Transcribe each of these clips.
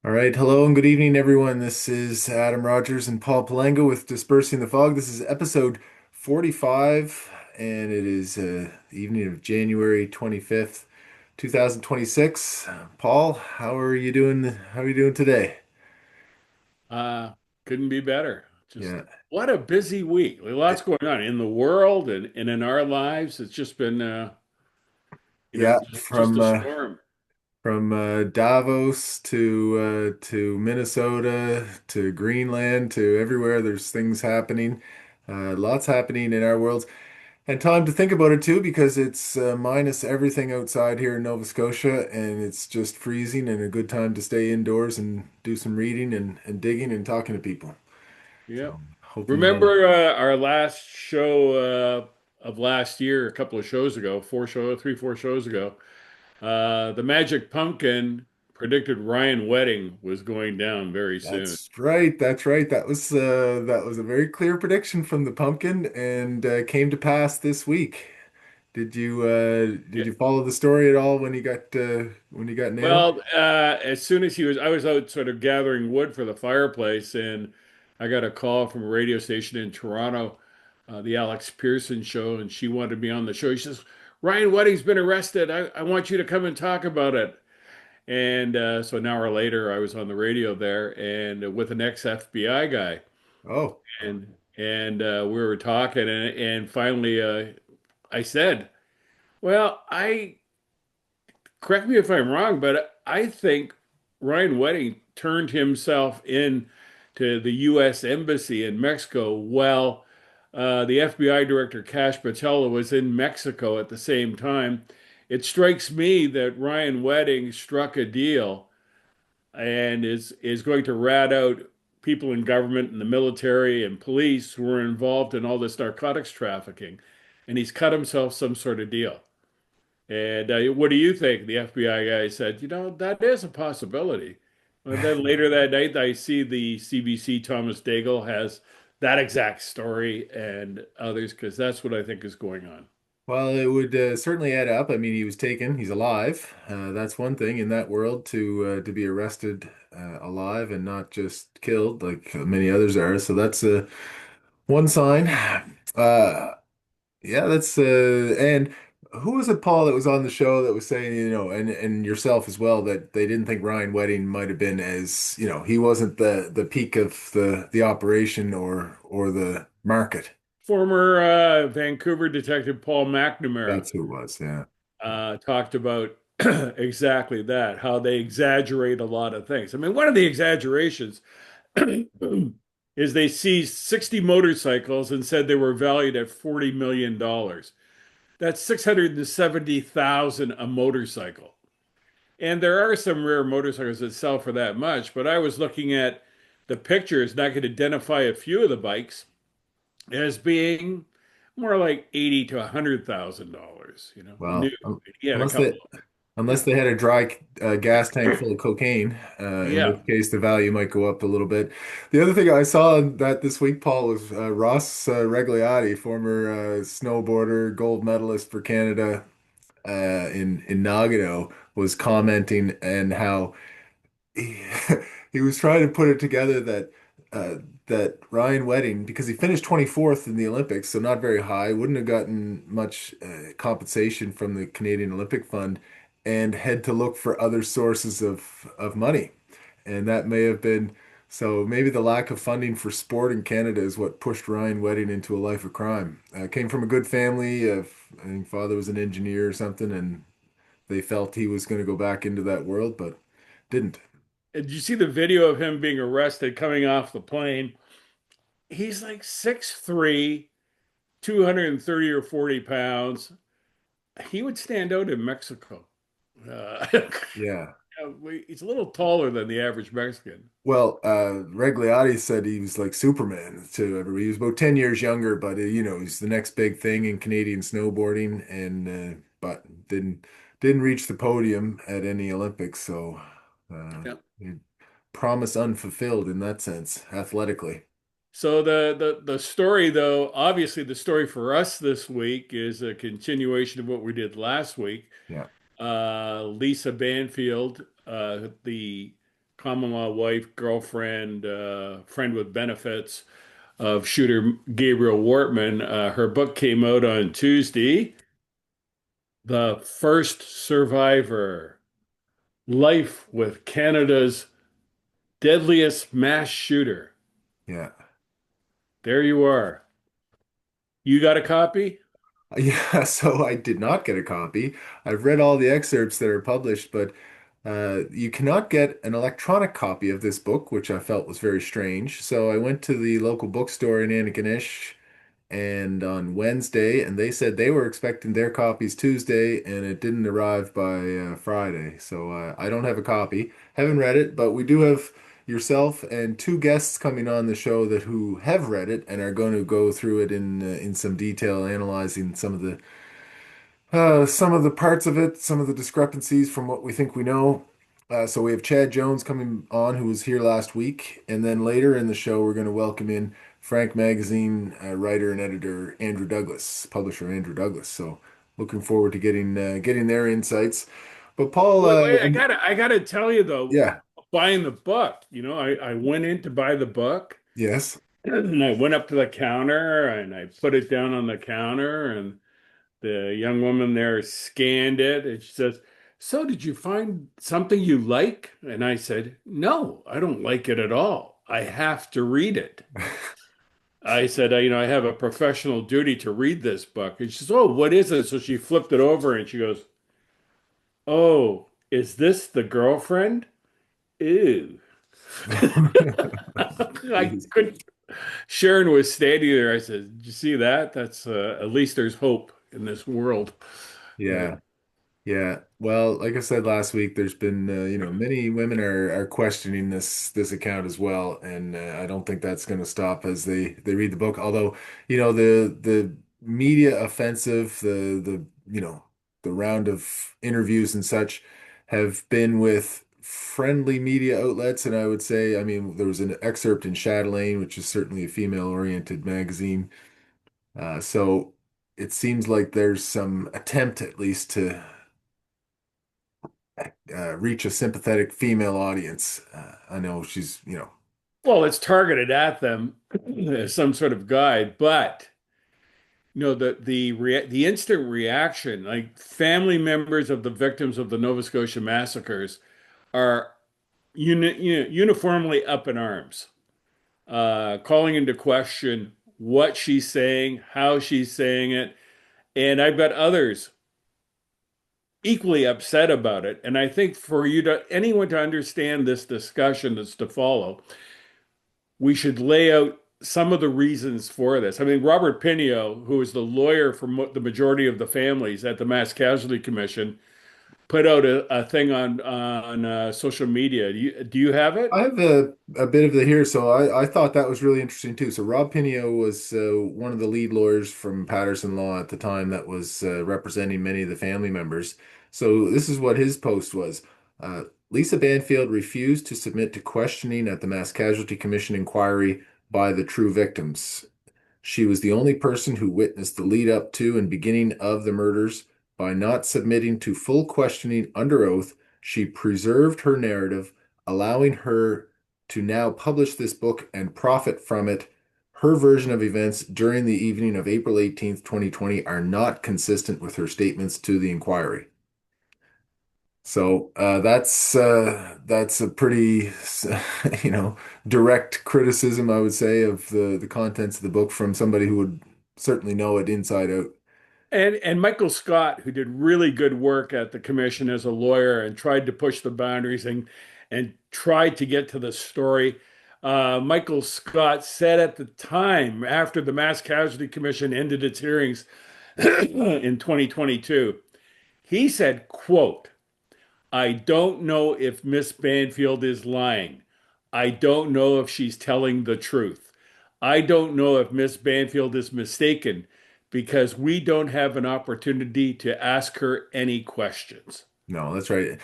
All right, hello and good evening, everyone. This is Adam Rogers and Paul Palenga with Dispersing the Fog. This is episode 45, and it is the evening of January 25th, 2026. Paul, how are you doing? How are you doing today? Uh, couldn't be better. Just Yeah, what a busy week. Like, lots going on in the world and in our lives. It's just been, yeah, just a storm. from Davos to Minnesota to Greenland to everywhere. There's things happening. Lots happening in our world. And time to think about it too, because it's minus everything outside here in Nova Scotia, and it's just freezing and a good time to stay indoors and do some reading and digging and talking to people. Yep. So hoping, Remember our last show of last year, a couple of shows ago, 4 shows ago. The Magic Pumpkin predicted Ryan Wedding was going down very soon. that's right, that's right. That was a very clear prediction from the pumpkin and came to pass this week. Did you follow the story at all when he got nailed? Well, as soon as I was out sort of gathering wood for the fireplace, and I got a call from a radio station in Toronto, the Alex Pearson show, and she wanted me on the show. She says, Ryan Wedding's been arrested. I want you to come and talk about it. And so an hour later, I was on the radio there and with an ex-FBI guy. Oh, And we were talking, and finally I said, well, I correct me if I'm wrong, but I think Ryan Wedding turned himself in to the U.S. Embassy in Mexico while the FBI director Cash Patella was in Mexico at the same time. It strikes me that Ryan Wedding struck a deal and is going to rat out people in government and the military and police who are involved in all this narcotics trafficking, and he's cut himself some sort of deal. And what do you think? The FBI guy said, that is a possibility. And then later that night, I see the CBC Thomas Daigle has that exact story and others, because that's what I think is going on. well, it would certainly add up. I mean, he was taken, he's alive. That's one thing in that world to be arrested alive and not just killed like many others are. So that's one sign. Uh, yeah, that's and who was it, Paul, that was on the show that was saying, and yourself as well, that they didn't think Ryan Wedding might have been as, he wasn't the peak of the operation or the market. Former Vancouver detective Paul McNamara That's who it was. Yeah. talked about exactly that, how they exaggerate a lot of things. I mean, one of the exaggerations is they seized 60 motorcycles and said they were valued at $40 million. That's 670,000 a motorcycle. And there are some rare motorcycles that sell for that much, but I was looking at the pictures and I could identify a few of the bikes as being more like 80 to $100,000, new. Well, He had a unless couple they of unless them. they had a dry gas tank full of cocaine, in Yeah. which case the value might go up a little bit. The other thing I saw that this week, Paul, was Ross Regliati, former snowboarder, gold medalist for Canada in Nagano, was commenting and how he, he was trying to put it together uh, that Ryan Wedding, because he finished 24th in the Olympics, so not very high, wouldn't have gotten much compensation from the Canadian Olympic Fund, and had to look for other sources of money. And that may have been so maybe the lack of funding for sport in Canada is what pushed Ryan Wedding into a life of crime. Came from a good family. I think father was an engineer or something, and they felt he was going to go back into that world, but didn't. Did you see the video of him being arrested coming off the plane? He's like 6'3", 230 or 40 pounds. He would stand out in Mexico. Uh, Yeah. he's a little taller than the average Mexican. Well, Regliati said he was like Superman to everybody. He was about 10 years younger, but he's the next big thing in Canadian snowboarding and but didn't reach the podium at any Olympics, so Yeah. promise unfulfilled in that sense, athletically. So the story, though, obviously the story for us this week is a continuation of what we did last week. Yeah. Lisa Banfield, the common law wife, girlfriend, friend with benefits of shooter Gabriel Wortman. Her book came out on Tuesday. The First Survivor: Life with Canada's Deadliest Mass Shooter. Yeah. There you are. You got a copy? Yeah, so I did not get a copy. I've read all the excerpts that are published, but you cannot get an electronic copy of this book, which I felt was very strange. So I went to the local bookstore in Antigonish and on Wednesday, and they said they were expecting their copies Tuesday, and it didn't arrive by Friday. So I don't have a copy. Haven't read it, but we do have yourself and two guests coming on the show that who have read it and are going to go through it in some detail, analyzing some of the parts of it, some of the discrepancies from what we think we know. So we have Chad Jones coming on, who was here last week, and then later in the show, we're going to welcome in Frank Magazine writer and editor Andrew Douglas, publisher Andrew Douglas. So looking forward to getting their insights. But Paul, Wait, I gotta tell you though, yeah, buying the book, I went in to buy the book yes. and I went up to the counter and I put it down on the counter and the young woman there scanned it and she says, "So did you find something you like?" And I said, "No, I don't like it at all. I have to read it." I said, I have a professional duty to read this book." And she says, "Oh, what is it?" So she flipped it over and she goes, "Oh, is this the girlfriend? Ew." I Jeez. couldn't. Sharon was standing there. I said, "Did you see that? That's at least there's hope in this world." Uh, Yeah. Yeah, well, like I said last week, there's been many women are questioning this account as well, and I don't think that's going to stop as they read the book. Although, the media offensive, the the round of interviews and such have been with friendly media outlets, and I would say, I mean, there was an excerpt in Chatelaine, which is certainly a female-oriented magazine. So it seems like there's some attempt, at least, to reach a sympathetic female audience. I know she's, well, it's targeted at them as some sort of guide, but the instant reaction, like family members of the victims of the Nova Scotia massacres, are uniformly up in arms, calling into question what she's saying, how she's saying it. And I've got others equally upset about it. And I think for anyone to understand this discussion that's to follow, we should lay out some of the reasons for this. I mean, Robert Pinio, who is the lawyer for the majority of the families at the Mass Casualty Commission, put out a thing on social media. Do you have I it? have a bit of the here, so I thought that was really interesting too. So Rob Pinio was one of the lead lawyers from Patterson Law at the time that was representing many of the family members. So this is what his post was. Lisa Banfield refused to submit to questioning at the Mass Casualty Commission inquiry by the true victims. She was the only person who witnessed the lead up to and beginning of the murders. By not submitting to full questioning under oath, she preserved her narrative, allowing her to now publish this book and profit from it. Her version of events during the evening of April 18th, 2020 are not consistent with her statements to the inquiry. So that's a pretty direct criticism, I would say, of the contents of the book from somebody who would certainly know it inside out. And Michael Scott, who did really good work at the commission as a lawyer and tried to push the boundaries and tried to get to the story. Michael Scott said at the time, after the Mass Casualty Commission ended its hearings in 2022, he said, quote, "I don't know if Miss Banfield is lying. I don't know if she's telling the truth. I don't know if Miss Banfield is mistaken because we don't have an opportunity to ask her any questions." No, that's right.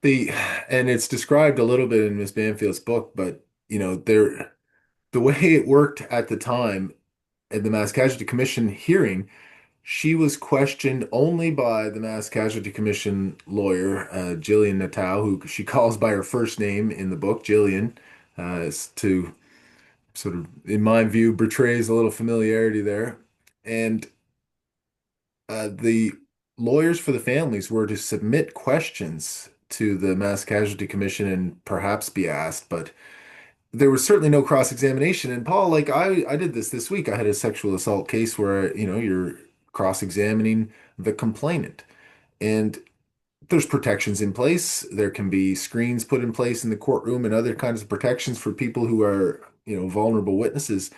The and it's described a little bit in Miss Banfield's book, but the way it worked at the time at the Mass Casualty Commission hearing, She was questioned only by the Mass Casualty Commission lawyer, Jillian Nattau, who she calls by her first name in the book, Jillian, to sort of, in my view, betrays a little familiarity there. And the lawyers for the families were to submit questions to the Mass Casualty Commission and perhaps be asked, but there was certainly no cross-examination. And Paul, like I did this week. I had a sexual assault case where, you're cross-examining the complainant. And there's protections in place. There can be screens put in place in the courtroom and other kinds of protections for people who are, vulnerable witnesses.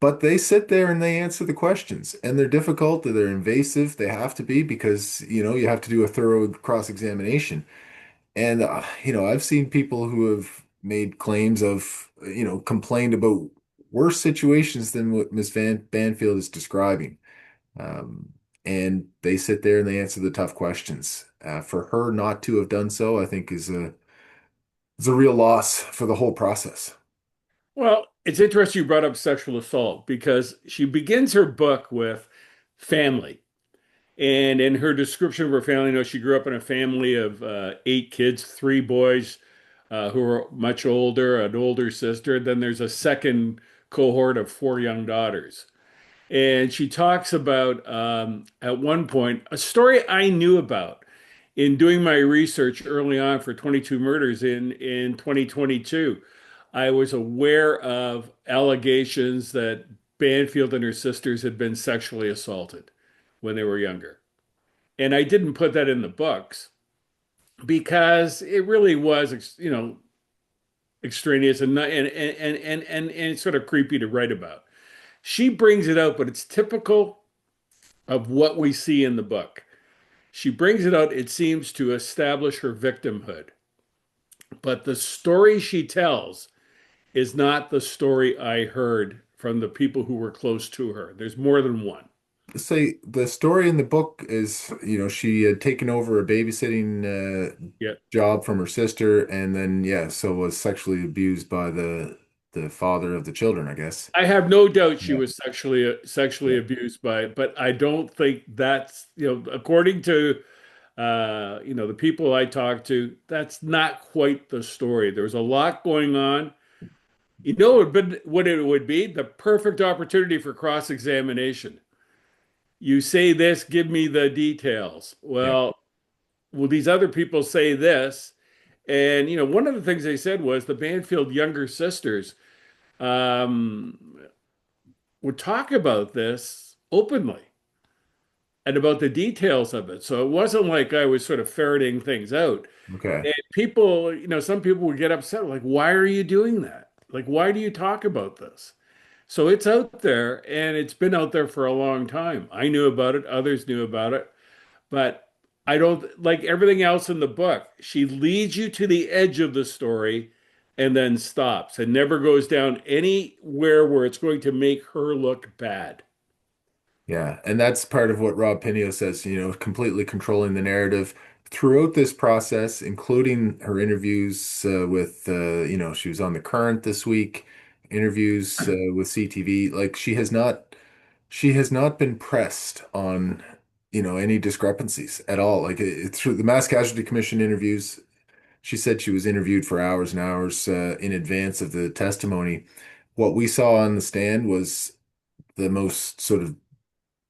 But they sit there and they answer the questions, and they're difficult, they're invasive, they have to be because, you have to do a thorough cross-examination. And, I've seen people who have made claims of, complained about worse situations than what Miss Banfield is describing. Um, and they sit there and they answer the tough questions. For her not to have done so, I think is a real loss for the whole process. Well, it's interesting you brought up sexual assault because she begins her book with family. And in her description of her family, she grew up in a family of 8 kids, 3 boys who were much older, an older sister. Then there's a second cohort of 4 young daughters. And she talks about, at one point, a story I knew about in doing my research early on for 22 Murders in 2022. I was aware of allegations that Banfield and her sisters had been sexually assaulted when they were younger. And I didn't put that in the books because it really was, extraneous and it's sort of creepy to write about. She brings it out, but it's typical of what we see in the book. She brings it out, it seems, to establish her victimhood. But the story she tells is not the story I heard from the people who were close to her. There's more than one. Say the story in the book is, she had taken over a babysitting Yeah. job from her sister, and then yeah, so was sexually abused by the father of the children, I guess. I have no doubt she Yeah. was sexually Yeah. abused by, but I don't think that's, according to the people I talked to, that's not quite the story. There's a lot going on. What it would be? The perfect opportunity for cross-examination. You say this, give me the details. Yeah. Well, these other people say this. And, one of the things they said was the Banfield younger sisters um, would talk about this openly and about the details of it. So it wasn't like I was sort of ferreting things out. Okay. And people, some people would get upset, like, why are you doing that? Like, why do you talk about this? So it's out there and it's been out there for a long time. I knew about it, others knew about it, but I don't like everything else in the book. She leads you to the edge of the story and then stops and never goes down anywhere where it's going to make her look bad. Yeah, and that's part of what Rob Pinio says, completely controlling the narrative throughout this process, including her interviews with, she was on The Current this week, interviews with CTV. Like she has not been pressed on, any discrepancies at all. Like through the Mass Casualty Commission interviews, she said she was interviewed for hours and hours in advance of the testimony. What we saw on the stand was the most sort of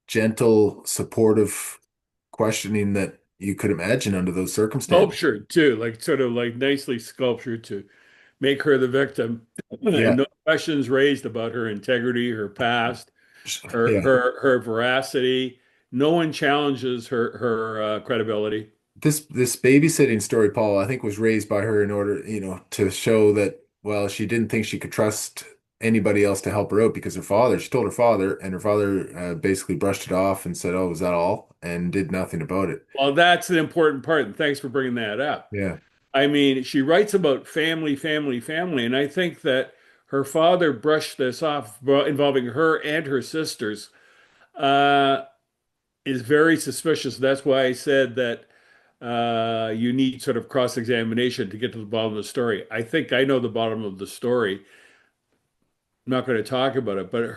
gentle, supportive questioning that you could imagine under those circumstances. Sculptured too, like sort of like nicely sculptured to make her the victim. And Yeah, no questions raised about her integrity, her past, her yeah. her her veracity. No one challenges her credibility. This babysitting story, Paul, I think was raised by her in order, to show that, well, she didn't think she could trust anybody else to help her out because she told her father, and her father basically brushed it off and said, "Oh, was that all?" and did nothing about it. Well, that's an important part, and thanks for bringing that up. Yeah. I mean, she writes about family, family, family, and I think that her father brushed this off, involving her and her sisters, uh, is very suspicious. That's why I said that you need sort of cross-examination to get to the bottom of the story. I think I know the bottom of the story. I'm not going to talk about it, but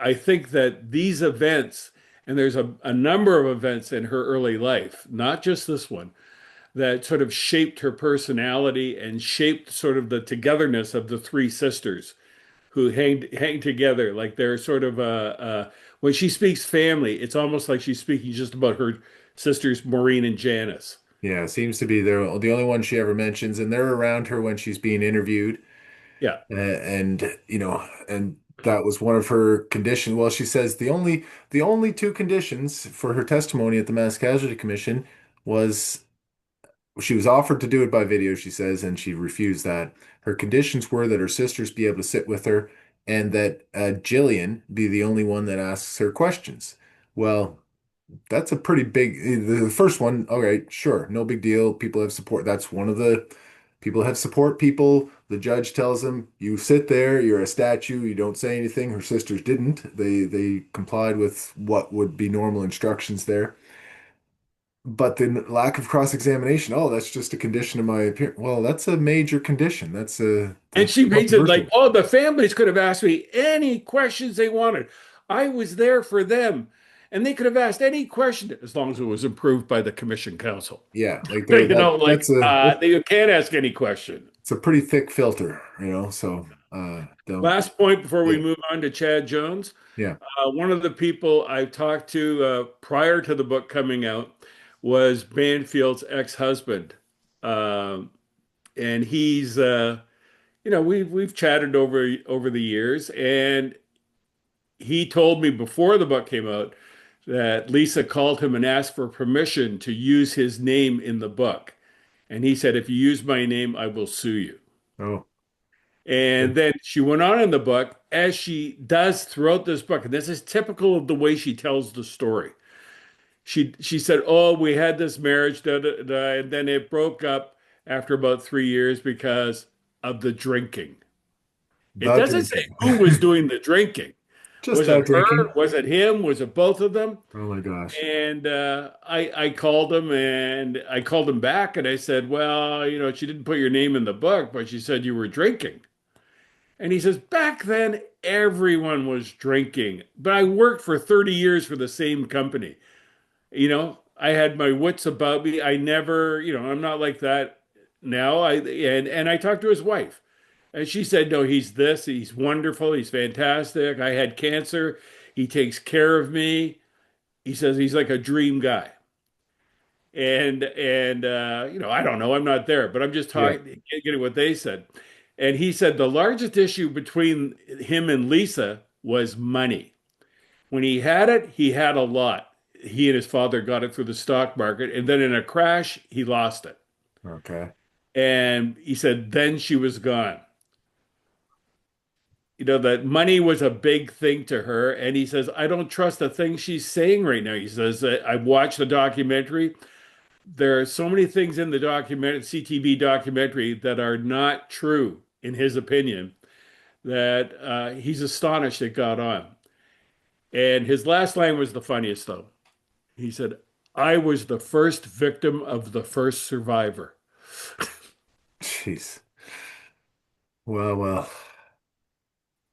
I think that these events And there's a number of events in her early life, not just this one, that sort of shaped her personality and shaped sort of the togetherness of the three sisters who hang together. Like they're sort of when she speaks family, it's almost like she's speaking just about her sisters, Maureen and Janice. Yeah, seems to be the only one she ever mentions, and they're around her when she's being interviewed. Yeah. And that was one of her conditions. Well, she says the only two conditions for her testimony at the Mass Casualty Commission was she was offered to do it by video, she says, and she refused that. Her conditions were that her sisters be able to sit with her and that Jillian be the only one that asks her questions. Well, that's a pretty big, the first one, all right, sure, no big deal. People have support. That's one of the people have support people. The judge tells them, you sit there, you're a statue, you don't say anything. Her sisters didn't. They complied with what would be normal instructions there. But the lack of cross-examination, oh, that's just a condition of my appearance. Well, that's a major condition. And That's she makes it like, controversial. oh, the families could have asked me any questions they wanted. I was there for them. And they could have asked any question as long as it was approved by the commission council. Yeah, like there You that know, like that's a they can't ask any question. it's a pretty thick filter, so don't Last point before we yeah. move on to Chad Jones. Yeah. One of the people I talked to prior to the book coming out was Banfield's ex-husband. Um, and he's we've chatted over the years, and he told me before the book came out that Lisa called him and asked for permission to use his name in the book. And he said, if you use my name, I will sue you. Oh, And then she went on in the book, as she does throughout this book, and this is typical of the way she tells the story. She said, "Oh, we had this marriage, da, da, da, and then it broke up after about 3 years because of the drinking." It the doesn't say drinking. who was doing the drinking. Just Was it that her? drinking. Was it him? Was it both of them? Oh my gosh. And I called him and I called him back and I said, well, she didn't put your name in the book, but she said you were drinking. And he says, back then, everyone was drinking, but I worked for 30 years for the same company. I had my wits about me. I never, I'm not like that now. And I talked to his wife, and she said, no, he's this, he's wonderful, he's fantastic. I had cancer. He takes care of me. He says he's like a dream guy. And I don't know, I'm not there, but I'm just Yeah. talking, getting what they said. And he said the largest issue between him and Lisa was money. When he had a lot. He and his father got it through the stock market, and then in a crash, he lost it. Okay. And he said then she was gone. That money was a big thing to her. And he says, I don't trust a thing she's saying right now. He says, I've watched the documentary. There are so many things in the CTV documentary that are not true, in his opinion, that he's astonished it got on. And his last line was the funniest, though. He said, I was the first victim of the first survivor. Jeez. Well,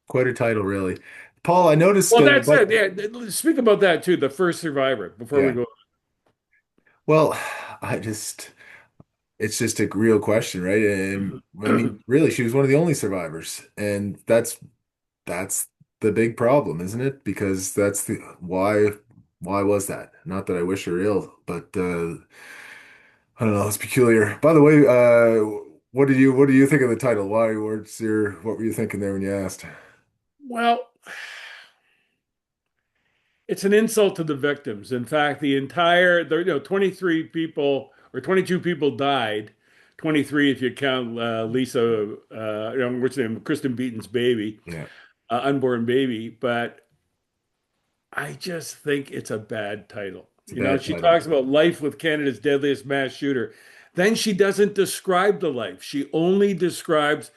quite a title, really. Paul, I noticed, Well, that's but it. Yeah, speak about that too, the first survivor, before we yeah. go. Well, it's just a real question, right? And I mean, really, she was one of the only survivors, and that's the big problem, isn't it? Because that's the why was that? Not that I wish her ill, but I don't know, it's peculiar. By the way, what do you think of the title? What were you thinking there when you asked? Well, it's an insult to the victims. In fact, there, 23 people or 22 people died. 23 if you count Lisa, what's her name, Kristen Beaton's baby, Yeah, unborn baby. But I just think it's a bad title. it's a bad She title. talks about life with Canada's deadliest mass shooter. Then she doesn't describe the life. She only describes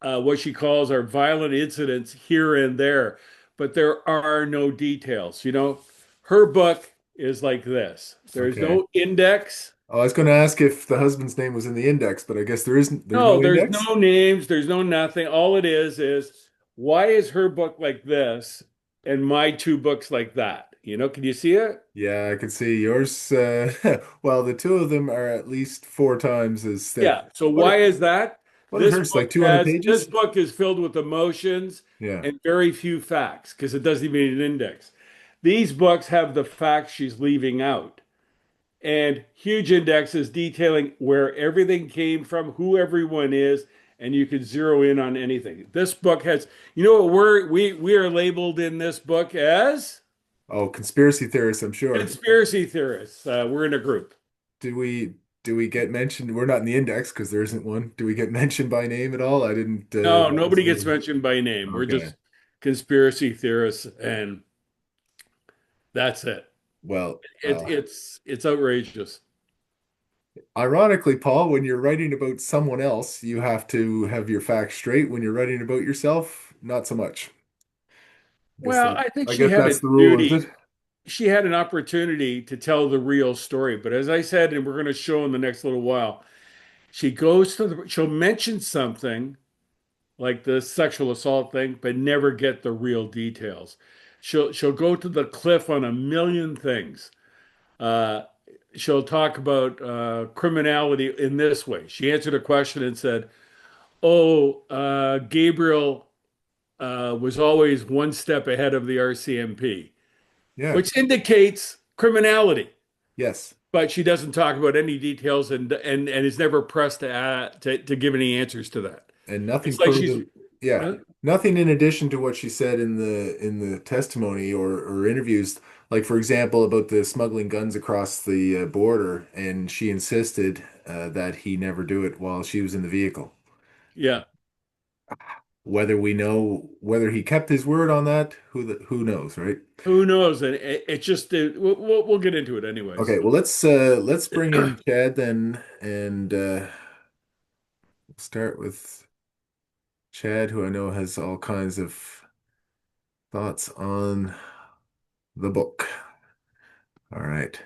what she calls our violent incidents here and there, but there are no details. Her book is like this. There's Okay. no index. Oh, I was going to ask if the husband's name was in the index, but I guess there's No, no there's index. no names. There's no nothing. All it is why is her book like this and my two books like that? Can you see it? Yeah, I can see yours. Well, the two of them are at least four times as thick. Yeah. So What why is that? what is hers? Like 200 This pages? book is filled with emotions Yeah. and very few facts because it doesn't even need an index. These books have the facts she's leaving out and huge indexes detailing where everything came from, who everyone is, and you can zero in on anything. This book has, what we are labeled in this book as Oh, conspiracy theorists, I'm sure. conspiracy theorists. We're in a group. Do we do we get mentioned? We're not in the index because there isn't one. Do we get mentioned by name at all? I didn't No, notice nobody gets anything. mentioned by name. We're Okay. just conspiracy theorists, and that's it. Well, It's outrageous. ironically, Paul, when you're writing about someone else, you have to have your facts straight. When you're writing about yourself, not so much. Well, I think I she guess had a that's the rule, is duty. it? She had an opportunity to tell the real story, but as I said, and we're going to show in the next little while, she'll mention something like the sexual assault thing, but never get the real details. She'll go to the cliff on a million things. Uh, she'll talk about criminality in this way. She answered a question and said, "Oh, Gabriel was always one step ahead of the RCMP," Yeah. which indicates criminality. Yes. But she doesn't talk about any details and is never pressed to give any answers to that. And nothing It's like she's further. Yeah. uh, Nothing in addition to what she said in the testimony or interviews. Like for example, about the smuggling guns across the border, and she insisted that he never do it while she was in the vehicle. yeah. Whether we know whether he kept his word on that, who knows, right? Who knows? And it just we'll get into it anyways. Okay, well let's bring in Chad then, and start with Chad, who I know has all kinds of thoughts on the book. All right.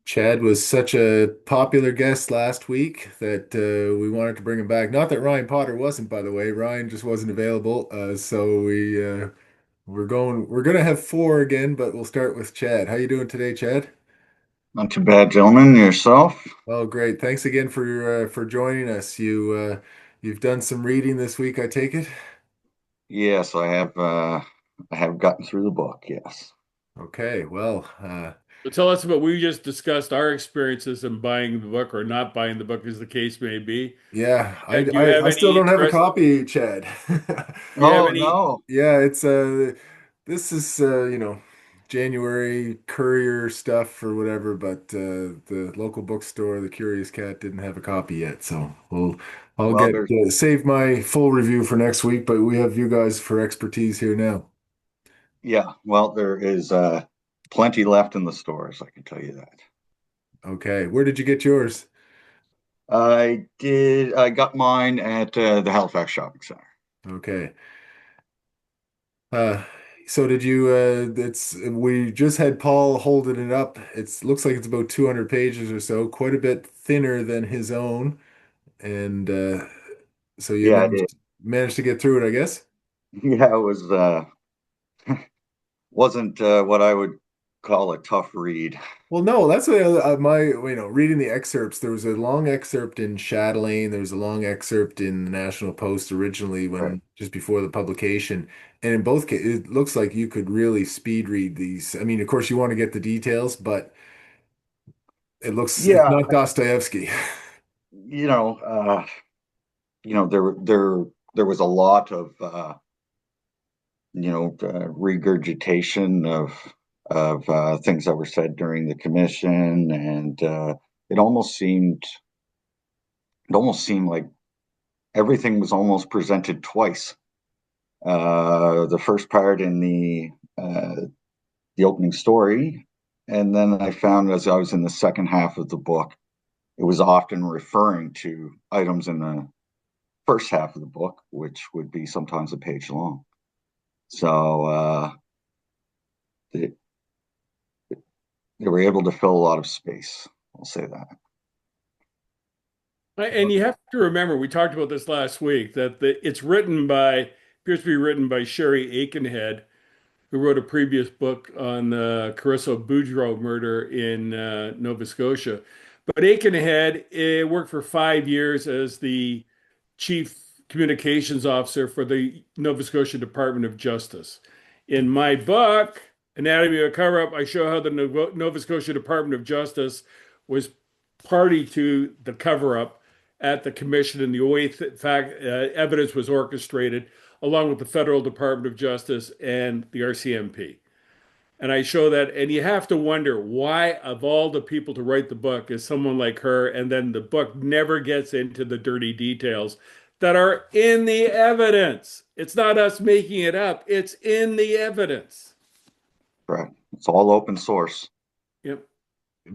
Chad was such a popular guest last week that we wanted to bring him back. Not that Ryan Potter wasn't, by the way. Ryan just wasn't available. So we're gonna have four again, but we'll start with Chad. How you doing today, Chad? Not too bad, gentlemen. Yourself? Oh, great. Thanks again for joining us. You've done some reading this week, I take it? Yes, I have. I have gotten through the book. Yes. Okay. Well, So tell us about we just discussed our experiences in buying the book or not buying the book, as the case may be. yeah, Do you have I still any don't have a interest? copy, Chad. Do you have Oh any? no. Yeah, it's this is January courier stuff or whatever, but the local bookstore, the Curious Cat, didn't have a copy yet, so I'll Well, get there's save my full review for next week, but we have you guys for expertise here now. yeah. Well, there is plenty left in the stores. I can tell you that. Okay, where did you get yours? I did. I got mine at the Halifax Shopping Center. Okay. Uh, so did you it's we just had Paul holding it up. It's looks like it's about 200 pages or so, quite a bit thinner than his own. And so you Yeah, I did. managed to get through it, I guess. Yeah, it was wasn't what I would call a tough read. Well, no, that's what my reading the excerpts. There was a long excerpt in Chatelaine. There was a long excerpt in the National Post originally Right. when just before the publication. And in both cases, it looks like you could really speed read these. I mean, of course, you want to get the details, but it's Yeah, not Dostoevsky. you know, there was a lot of regurgitation of things that were said during the commission, and it almost seemed it almost seemed like everything was almost presented twice. The first part in the opening story, and then I found as I was in the second half of the book, it was often referring to items in the first half of the book, which would be sometimes a page long. So they, they were able to fill a lot of space. I'll say that. And you have to remember, we talked about this last week, that it's written by appears to be written by Sherry Aikenhead, who wrote a previous book on the Carissa Boudreau murder in Nova Scotia. But Aikenhead worked for 5 years as the chief communications officer for the Nova Scotia Department of Justice. In my book, Anatomy of a Cover-Up, I show how the Nova Scotia Department of Justice was party to the cover-up at the commission, and the way evidence was orchestrated, along with the Federal Department of Justice and the RCMP. And I show that, and you have to wonder why, of all the people to write the book, is someone like her, and then the book never gets into the dirty details that are in the evidence. It's not us making it up, it's in the evidence. Right. It's all open source. Yep.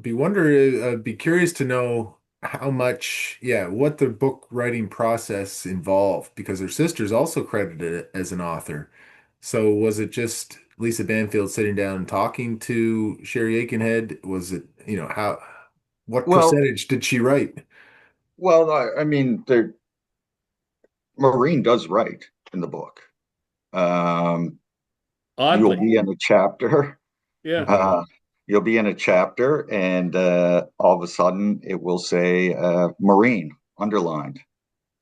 Be curious to know how much, yeah, what the book writing process involved because her sister's also credited as an author. So was it just Lisa Banfield sitting down and talking to Sherry Aikenhead? Was it, what Well, percentage did she write? I mean, Maureen does write in the book. Um, you'll Oddly. be in a chapter. Yeah. Uh, you'll be in a chapter, and all of a sudden it will say Maureen underlined.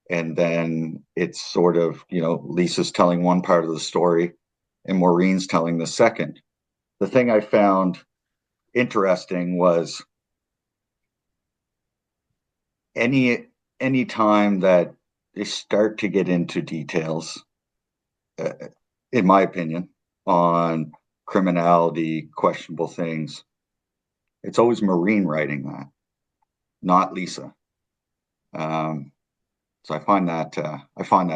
And then it's sort of, Lisa's telling one part of the story and Maureen's telling the second. The thing I found interesting was any any time that they start to get into details, uh, in my opinion, on criminality, questionable things, it's always Maureen writing that, not Lisa. Um, so I find that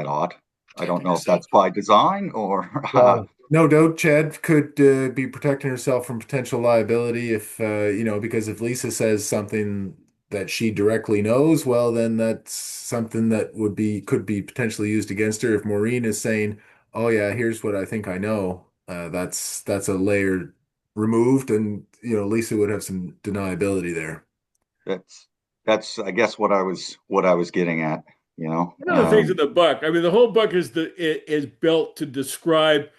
odd. I don't Protecting know if herself. that's by design or Well, no doubt Chad could be protecting herself from potential liability if, because if Lisa says something that she directly knows, well, then that's something that could be potentially used against her. If Maureen is saying, "Oh yeah, here's what I think I know," that's a layer removed, and Lisa would have some deniability there. that's that's I guess what I was getting at, you know. One of the things in the book, I mean, the whole book is built to describe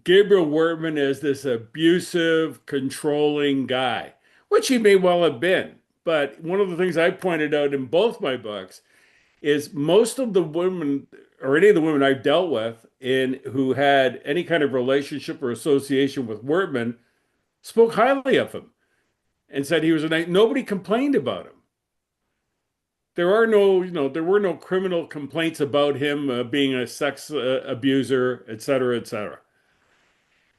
Gabriel Wortman as this abusive, controlling guy, which he may well have been. But one of the things I pointed out in both my books is most of the women, or any of the women I've dealt with, in who had any kind of relationship or association with Wortman, spoke highly of him and said he was a nice. Nobody complained about him. There were no criminal complaints about him being a sex abuser, et cetera, et cetera.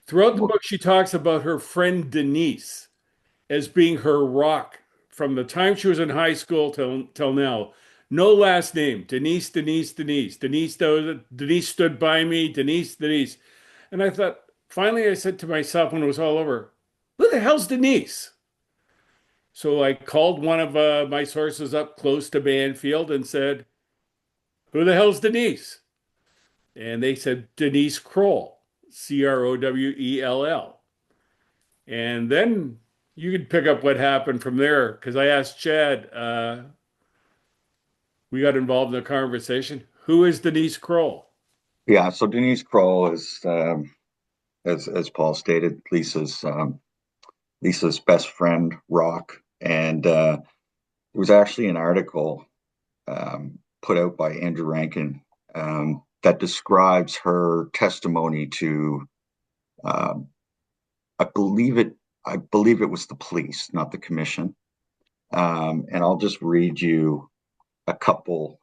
Throughout the Well, book, she talks about her friend Denise as being her rock from the time she was in high school till now. No last name. Denise, Denise, Denise. Denise stood by me. Denise, Denise. And I thought, finally, I said to myself when it was all over, who the hell's Denise? So I called one of my sources up close to Banfield and said, who the hell's Denise? And they said, Denise Kroll, Crowell. And then you could pick up what happened from there because I asked Chad, we got involved in a conversation. Who is Denise Kroll? yeah, so Denise Kroll is, as Paul stated, Lisa's best friend, Rock, and there was actually an article put out by Andrew Rankin that describes her testimony to, um, I believe it, I believe it was the police, not the commission. And I'll just read you a couple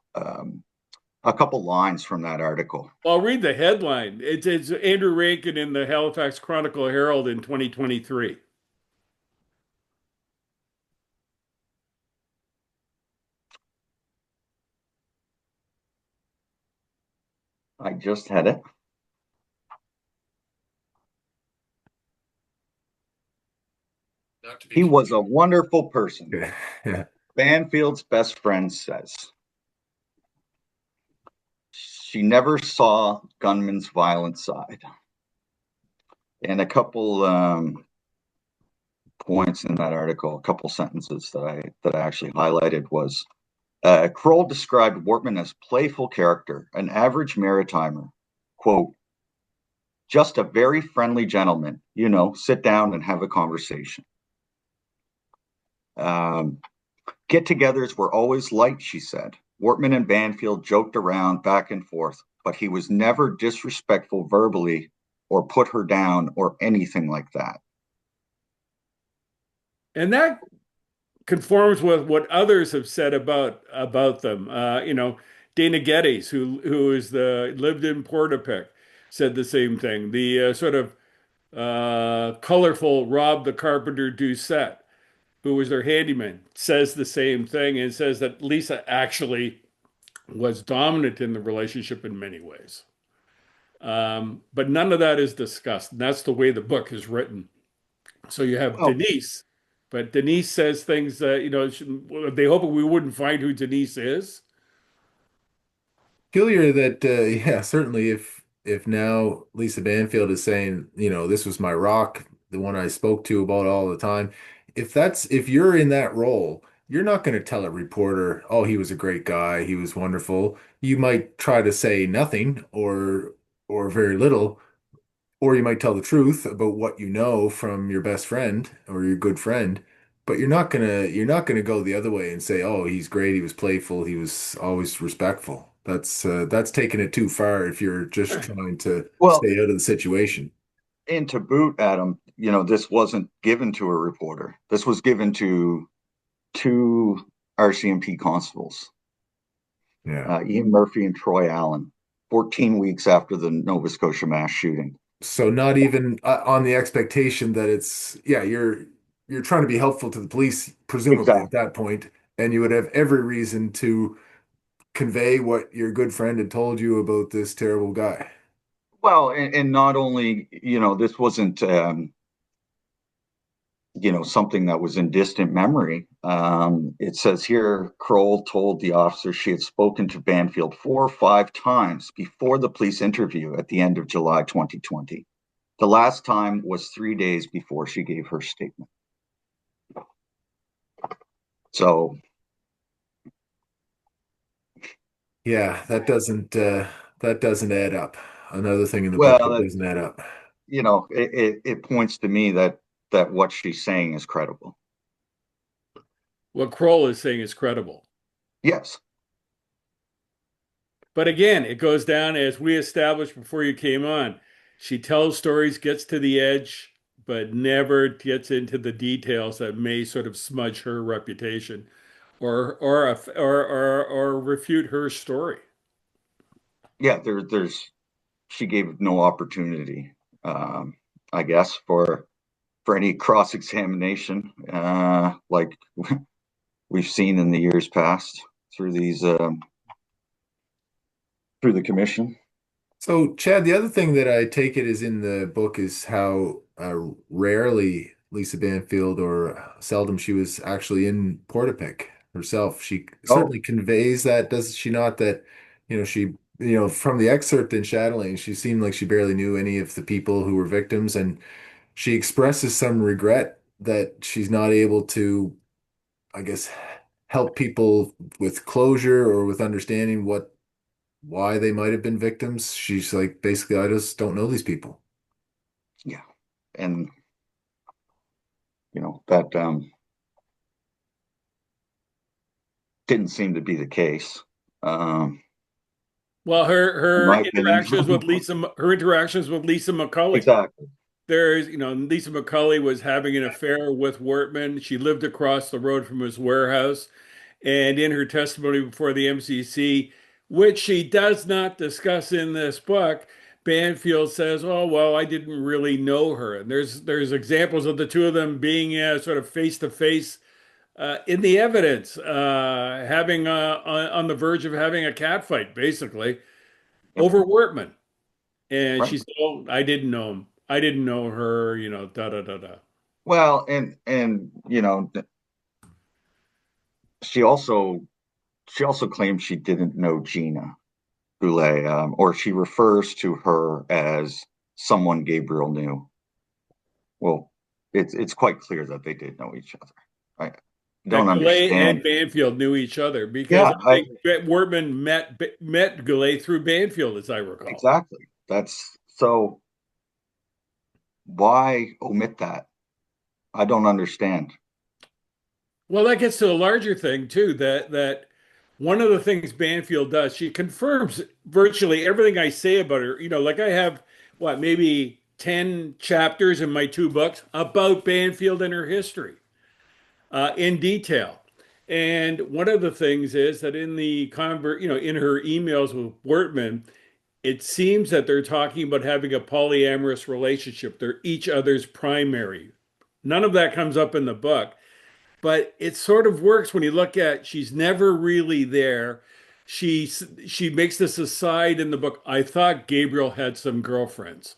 lines from that article. I'll read the headline. It's Andrew Rankin in the Halifax Chronicle Herald in 2023. I just had it. Not to be He was a confused. wonderful person. Yeah. Banfield's best friend says she never saw gunman's violent side. And a couple points in that article, a couple sentences that I actually highlighted was Kroll described Wortman as playful character, an average maritimer. Quote, just a very friendly gentleman, sit down and have a conversation. Get-togethers were always light, she said. Wortman and Banfield joked around back and forth, but he was never disrespectful verbally or put her down or anything like that. And that conforms with what others have said about them. Dana Geddes, who lived in Portapic, said the same thing. The sort of colorful Rob the Carpenter Doucette, who was their handyman, says the same thing and says that Lisa actually was dominant in the relationship in many ways. But none of that is discussed. And that's the way the book is written. So you have Well, Denise, but Denise says things that, they hope we wouldn't find who Denise is. Peculiar that yeah, certainly if now Lisa Banfield is saying, this was my rock, the one I spoke to about all the time. If you're in that role, you're not going to tell a reporter, oh, he was a great guy, he was wonderful. You might try to say nothing or very little, or you might tell the truth about what you know from your best friend or your good friend, but you're not gonna go the other way and say, "Oh, he's great. He was playful. He was always respectful." That's taking it too far if you're just trying to well, stay out of the situation. and to boot, Adam, this wasn't given to a reporter. This was given to two RCMP constables, Yeah. Ian Murphy and Troy Allen, 14 weeks after the Nova Scotia mass shooting. So not even on the expectation that yeah, you're trying to be helpful to the police, presumably at Exactly. that point, and you would have every reason to convey what your good friend had told you about this terrible guy. Well, and not only, this wasn't, something that was in distant memory. It says here, Kroll told the officer she had spoken to Banfield 4 or 5 times before the police interview at the end of July 2020. The last time was 3 days before she gave her statement. So, Yeah, that doesn't add up. Another thing in the book well, that doesn't add up. it points to me that what she's saying is credible. What Kroll is saying is credible. Yes. But again, it goes down as we established before you came on. She tells stories, gets to the edge, but never gets into the details that may sort of smudge her reputation or refute her story. Yeah, she gave no opportunity, I guess, for any cross examination, like we've seen in the years past through through the commission. So, Chad, the other thing that I take it is in the book is how rarely Lisa Banfield or seldom she was actually in Portapic herself. She Oh, certainly conveys that, does she not? That, from the excerpt in Chatelaine, she seemed like she barely knew any of the people who were victims, and she expresses some regret that she's not able to, I guess, help people with closure or with understanding why they might have been victims. She's like, basically, I just don't know these people. yeah, and that didn't seem to be the case, Well, in my opinion. her interactions with Lisa McCulley. Exactly. Lisa McCulley was having an affair with Wortman. She lived across the road from his warehouse. And in her testimony before the MCC, which she does not discuss in this book, Banfield says, "Oh well, I didn't really know her." And there's examples of the two of them being sort of face to face in the evidence, having on the verge of having a cat fight, basically Yep. over Wortman. And Right. she said, "Oh, I didn't know him. I didn't know her." Da da da da. Well, and she also she also claims she didn't know Gina Goulet, or she refers to her as someone Gabriel knew. Well, it's quite clear that they did know each other, right? don't that Goulet and understand. Banfield knew each other because Yeah, I think Wortman met Goulet through Banfield, as I recall. exactly. That's so. Why omit that? I don't understand. Well, that gets to a larger thing too. That one of the things Banfield does, she confirms virtually everything I say about her. Like I have what maybe 10 chapters in my two books about Banfield and her history in detail. And one of the things is that in the in her emails with Wortman, it seems that they're talking about having a polyamorous relationship. They're each other's primary. None of that comes up in the book, but it sort of works when you look at she's never really there. She she makes this aside in the book. I thought Gabriel had some girlfriends.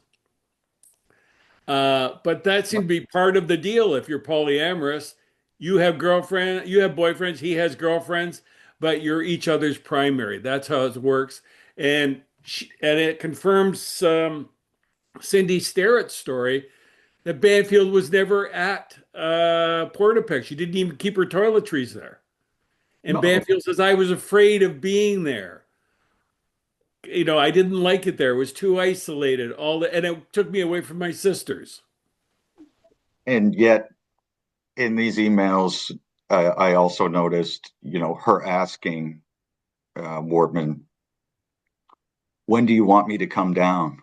But that seemed to be part of the deal. If you're polyamorous, you have boyfriends, he has girlfriends, but you're each other's primary. That's how it works. And it confirms Cindy Sterrett's story that Banfield was never at Portapic. She didn't even keep her toiletries there. And No, Banfield says, I was afraid of being there. I didn't like it there. It was too isolated. And it took me away from my sisters. and yet in these emails, I also noticed, her asking Wortman, when do you want me to come down?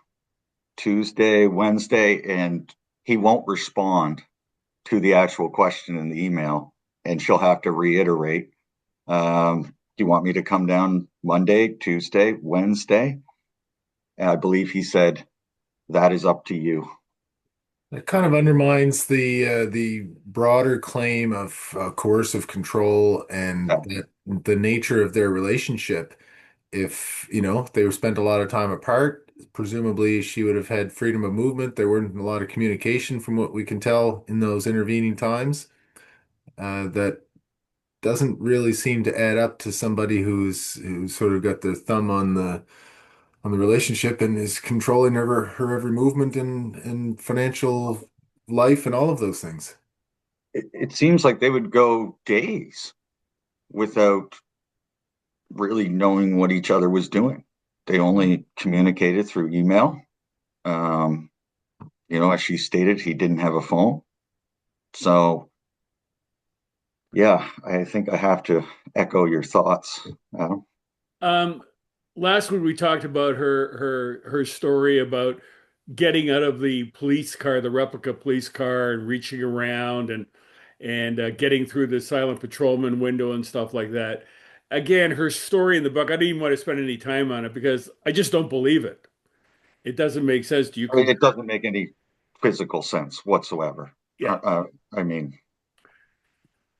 Tuesday, Wednesday, and he won't respond to the actual question in the email, and she'll have to reiterate. Do you want me to come down Monday, Tuesday, Wednesday? And I believe he said, that is up to you. It kind of undermines the broader claim of coercive control and Yeah. the nature of their relationship. If, they spent a lot of time apart, presumably she would have had freedom of movement. There weren't a lot of communication from what we can tell in those intervening times. That doesn't really seem to add up to somebody who's sort of got their thumb on the relationship and is controlling her every movement and financial life and all of those things. It seems like they would go days without really knowing what each other was doing. They only communicated through email. Um, as she stated, he didn't have a phone. So, yeah, I think I have to echo your thoughts, Adam. Um, Last week we talked about her story about getting out of the police car, the replica police car, and reaching around and getting through the silent patrolman window and stuff like that. Again, her story in the book, I don't even want to spend any time on it because I just don't believe it. It doesn't make sense. Do you I mean, it concur? doesn't make any physical sense whatsoever. Yeah. I mean,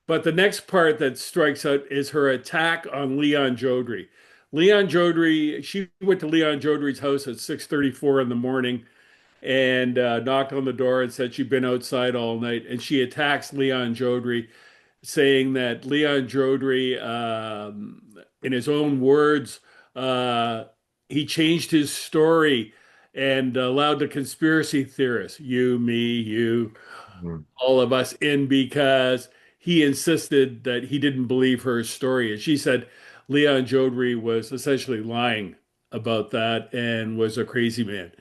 But the next part that strikes out is her attack on Leon Jodry. Leon Jodry, she went to Leon Jodry's house at 6:34 in the morning and knocked on the door and said she'd been outside all night. And she attacks Leon Jodry, saying that Leon Jodry, in his own words, uh, he changed his story and allowed the conspiracy theorists, you, me, you, Mhm. all of us in because he insisted that he didn't believe her story. And she said Leon Jodry was essentially lying about that and was a crazy man.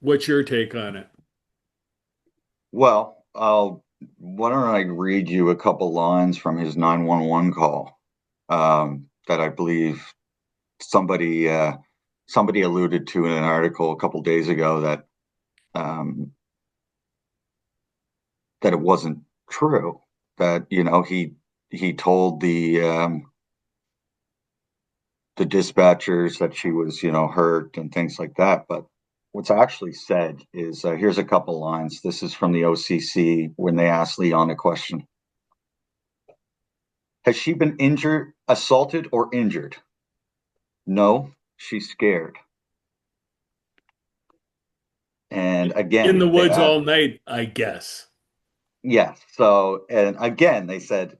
What's your take on it? well, why don't I read you a couple lines from his 911 call that I believe somebody somebody alluded to in an article a couple days ago um, that it wasn't true. That he told the dispatchers that she was hurt and things like that. But what's actually said is here's a couple lines. This is from the OCC when they asked Leon a question. Has she been injured, assaulted, or injured? No, she's scared. And In the again, they woods asked, all night, I guess. yes. So, and again, they said,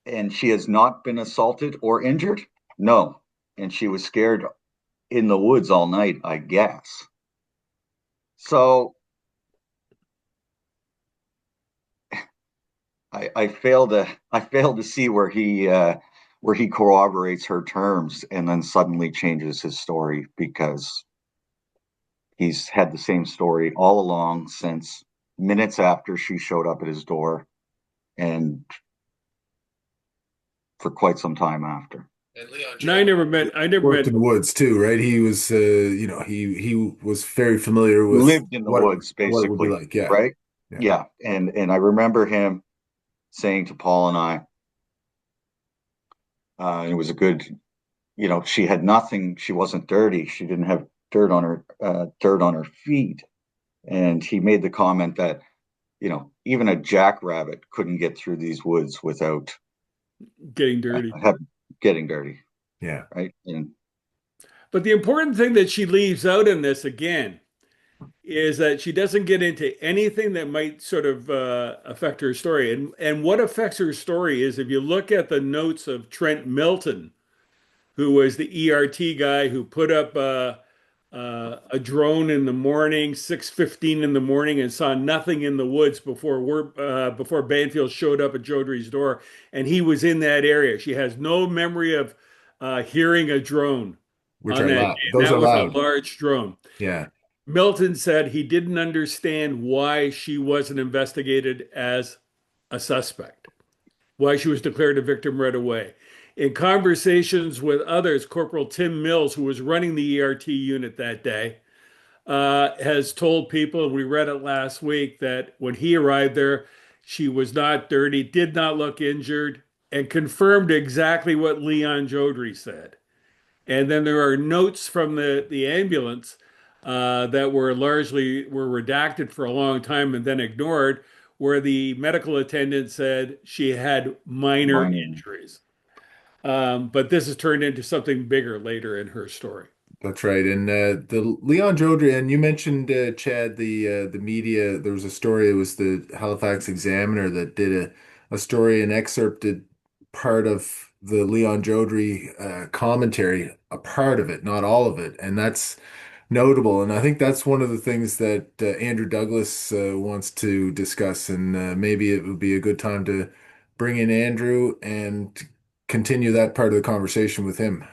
and she has not been assaulted or injured? No. And she was scared in the woods all night, I guess. So I fail to see where he corroborates her terms and then suddenly changes his story because he's had the same story all along since minutes after she showed up at his door and for quite some time after. And Leon And I Jones never met, I never worked met, in woods too, right? He was, he was very familiar with Lived in the what woods what it would be basically, like. Yeah, right? yeah. Yeah, and I remember him saying to Paul and I, it was a good, she had nothing, she wasn't dirty, she didn't have dirt on her feet, and he made the comment that even a jackrabbit couldn't get through these woods without getting dirty. have, getting dirty, Yeah. right? And But the important thing that she leaves out in this again is that she doesn't get into anything that might sort of affect her story. And what affects her story is if you look at the notes of Trent Milton, who was the ERT guy who put up a drone in the morning, 6:15 in the morning, and saw nothing in the woods before Banfield showed up at Jodrie's door, and he was in that area. She has no memory of hearing a drone Which on are that loud. day, and Those that are was a loud. large drone. Yeah. Milton said he didn't understand why she wasn't investigated as a suspect, why she was declared a victim right away. In conversations with others, Corporal Tim Mills, who was running the ERT unit that day, has told people, and we read it last week, that when he arrived there, she was not dirty, did not look injured, and confirmed exactly what Leon Jodrey said. And then there are notes from the ambulance that were redacted for a long time and then ignored, where the medical attendant said she had minor mining. injuries. But this has turned into something bigger later in her story. That's right. And the Leon Jodrey, and you mentioned Chad, the media. There was a story. It was the Halifax Examiner that did a story, an excerpted part of the Leon Jodrey commentary, a part of it, not all of it, and that's notable. And I think that's one of the things that Andrew Douglas wants to discuss. And maybe it would be a good time to bring in Andrew and continue that part of the conversation with him.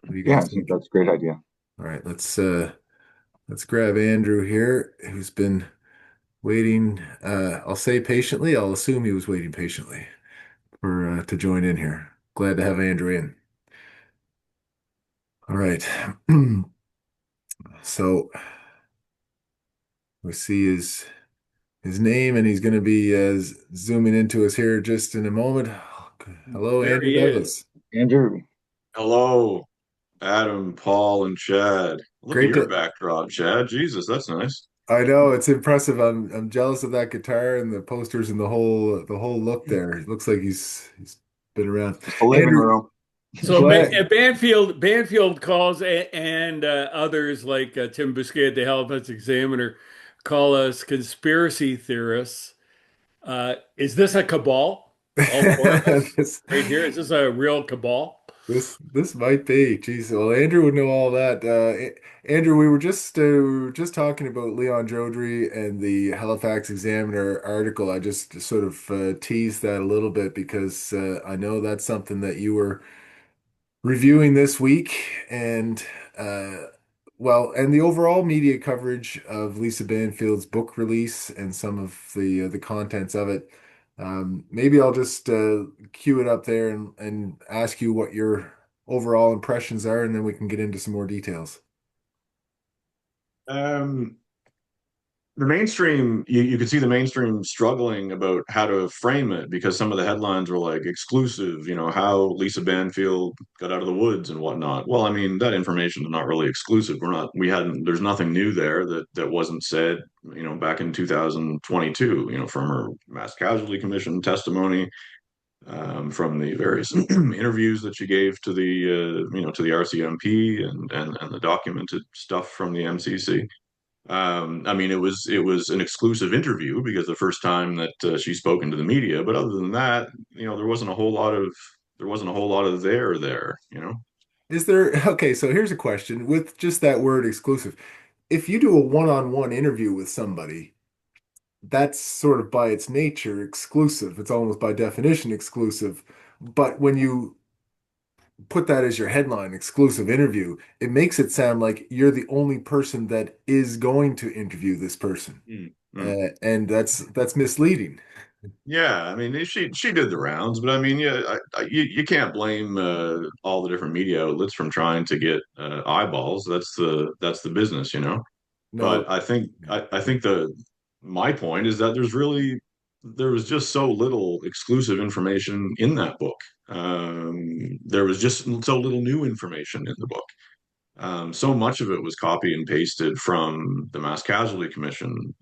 What do you Yeah, I guys think think? that's a great idea. All right, let's grab Andrew here, who's been waiting. I'll say patiently. I'll assume he was waiting patiently for to join in here. Glad to have Andrew in. All right. So we see his name, and he's going to be zooming into us here just in a moment. Hello, There Andrew he is. Douglas. Andrew, Hello, Adam, Paul, and Chad. Look at Great your to. backdrop, Chad. Jesus, that's nice. I know it's impressive. I'm jealous of that guitar and the posters and the whole look there. It looks like he's been around. it's the living Andrew, room. So go ahead. Banfield calls and others like Tim Bousquet at the Halifax Examiner call us conspiracy theorists. Is this a cabal? All four of us This right here. Is this a real cabal? this might be. Jeez, well, Andrew would know all that. Andrew, we were just talking about Leon Jodrey and the Halifax Examiner article. I just sort of teased that a little bit because I know that's something that you were reviewing this week, and uh, well, and the overall media coverage of Lisa Banfield's book release and some of the contents of it. Maybe I'll just cue it up there and ask you what your overall impressions are, and then we can get into some more details. Um, the mainstream, you could see the mainstream struggling about how to frame it because some of the headlines were like exclusive, how Lisa Banfield got out of the woods and whatnot. Well, I mean, that information is not really exclusive. There's nothing new there that wasn't said, back in 2022, from her Mass Casualty Commission testimony, from the various interviews that she gave to the RCMP and the documented stuff from the MCC. I mean, it was an exclusive interview because the first time that she's spoken to the media. But other than that, there wasn't a whole lot of there. Is there, okay, so here's a question with just that word exclusive. If you do a one-on-one interview with somebody, that's sort of by its nature exclusive. It's almost by definition exclusive. But when you put that as your headline, exclusive interview, it makes it sound like you're the only person that is going to interview this person. Mm, mm. And that's misleading. Yeah, I mean, she did the rounds, but I mean, yeah, you can't blame all the different media outlets from trying to get eyeballs. That's the business, you know. No, But I think my point is that there was just so little exclusive information in that book. There was just so little new information in the book. So much of it was copy and pasted from the Mass Casualty Commission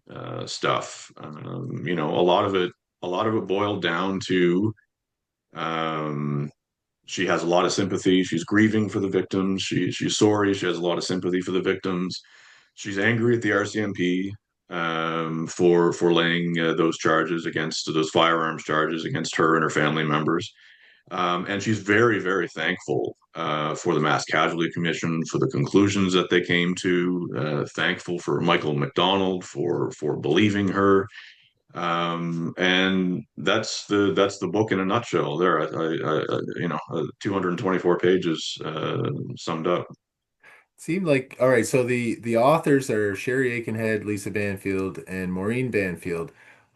stuff. You know, a lot of it boiled down to um, she has a lot of sympathy. She's grieving for the victims. She's sorry. She has a lot of sympathy for the victims. She's angry at the RCMP for laying those charges against those firearms charges against her and her family members. And she's very, very thankful for the Mass Casualty Commission for the conclusions that they came to. Thankful for Michael McDonald for believing her. And that's the book in a nutshell. There, 224 pages summed up. seemed like all right. So the authors are Sherry Aikenhead, Lisa Banfield, and Maureen Banfield.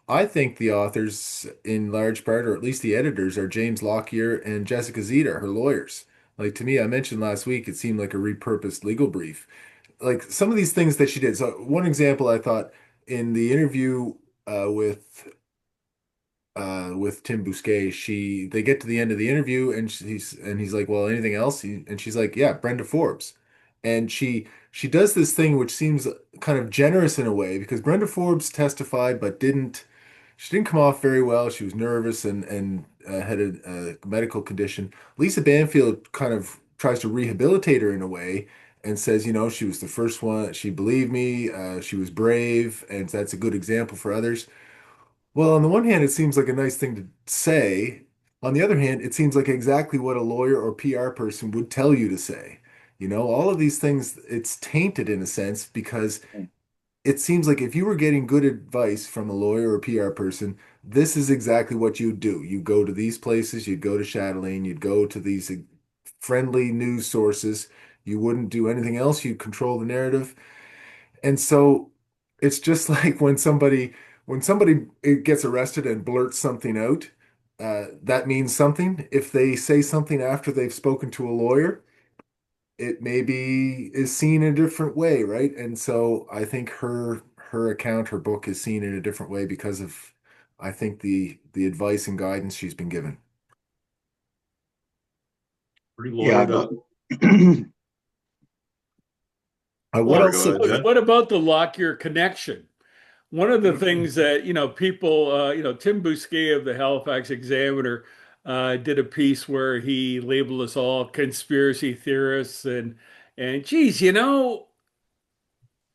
I think the authors, in large part, or at least the editors, are James Lockyer and Jessica Zeta, her lawyers. Like to me, I mentioned last week, it seemed like a repurposed legal brief. Like some of these things that she did. So one example I thought in the interview with Tim Bousquet, they get to the end of the interview and he's like, well, anything else? And she's like, yeah, Brenda Forbes. And she does this thing which seems kind of generous in a way because Brenda Forbes testified but didn't she didn't come off very well. She was nervous and had a medical condition. Lisa Banfield kind of tries to rehabilitate her in a way and says, she was the first one. She believed me. She was brave, and that's a good example for others. Well, on the one hand, it seems like a nice thing to say. On the other hand, it seems like exactly what a lawyer or PR person would tell you to say. All of these things, it's tainted in a sense because it seems like if you were getting good advice from a lawyer or PR person, this is exactly what you do. You go to these places, you'd go to Chatelaine, you'd go to these friendly news sources. You wouldn't do anything else. You'd control the narrative. And so it's just like when somebody gets arrested and blurts something out, that means something. If they say something after they've spoken to a lawyer, it maybe is seen in a different way, right? And so I think her account, her book is seen in a different way because of I think the advice and guidance she's been given. Pretty Yeah, lawyered up. What Well, Sorry, go else? ahead, Jed. what about the Lockyer connection? One of the Mhm. things that, people, Tim Bousquet of the Halifax Examiner did a piece where he labeled us all conspiracy theorists and geez,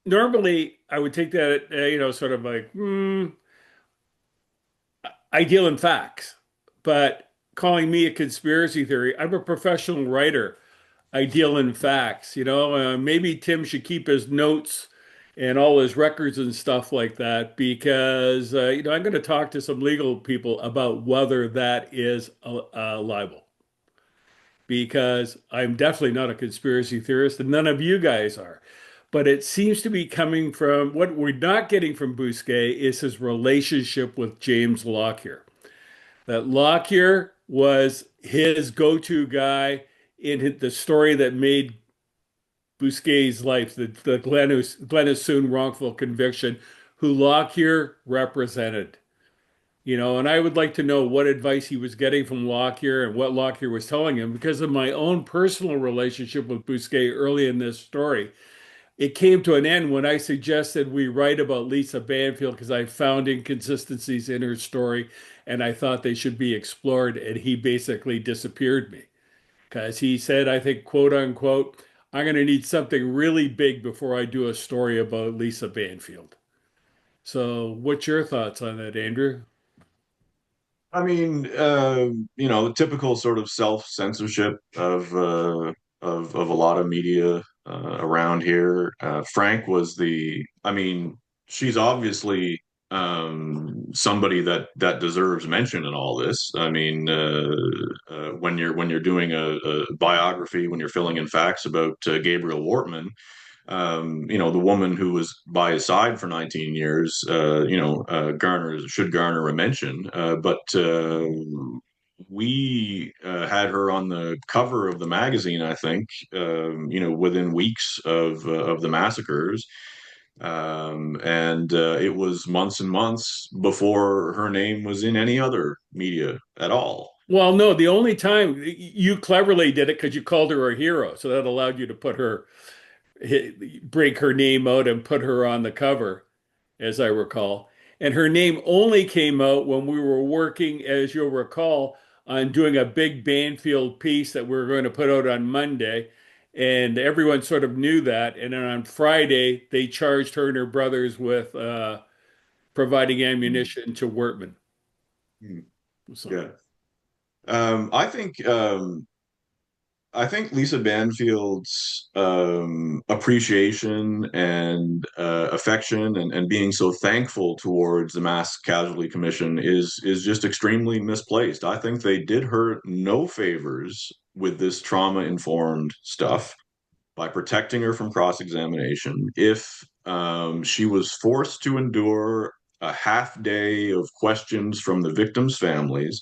normally I would take that, sort of like, I deal in facts, but calling me a conspiracy theory, I'm a professional writer. I deal in facts, maybe Tim should keep his notes and all his records and stuff like that because, I'm going to talk to some legal people about whether that is a libel because I'm definitely not a conspiracy theorist and none of you guys are. But it seems to be coming from what we're not getting from Bousquet is his relationship with James Lockyer. That Lockyer was his go-to guy in the story that made Bousquet's life, the Glenn Soon wrongful conviction, who Lockyer represented. And I would like to know what advice he was getting from Lockyer and what Lockyer was telling him because of my own personal relationship with Bousquet early in this story. It came to an end when I suggested we write about Lisa Banfield because I found inconsistencies in her story and I thought they should be explored, and he basically disappeared me because he said, I think, quote unquote, I'm going to need something really big before I do a story about Lisa Banfield. So, what's your thoughts on that, Andrew? I mean, the typical sort of self-censorship of a lot of media around here. Frank was I mean, she's obviously somebody that deserves mention in all this. I mean, when you're doing a biography, when you're filling in facts about Gabriel Wortman, the woman who was by his side for 19 years, should garner a mention. But we had her on the cover of the magazine, I think, within weeks of the massacres. And it was months and months before her name was in any other media at all. Well, no, the only time you cleverly did it because you called her a hero, so that allowed you to put her break her name out and put her on the cover, as I recall. And her name only came out when we were working, as you'll recall, on doing a big Banfield piece that we were going to put out on Monday. And everyone sort of knew that. And then on Friday, they charged her and her brothers with providing ammunition to Wortman. So, Yeah. Um, I think um, I think Lisa Banfield's appreciation and affection and being so thankful towards the Mass Casualty Commission is just extremely misplaced. I think they did her no favors with this trauma-informed stuff by protecting her from cross-examination. If she was forced to endure a half day of questions from the victims' families,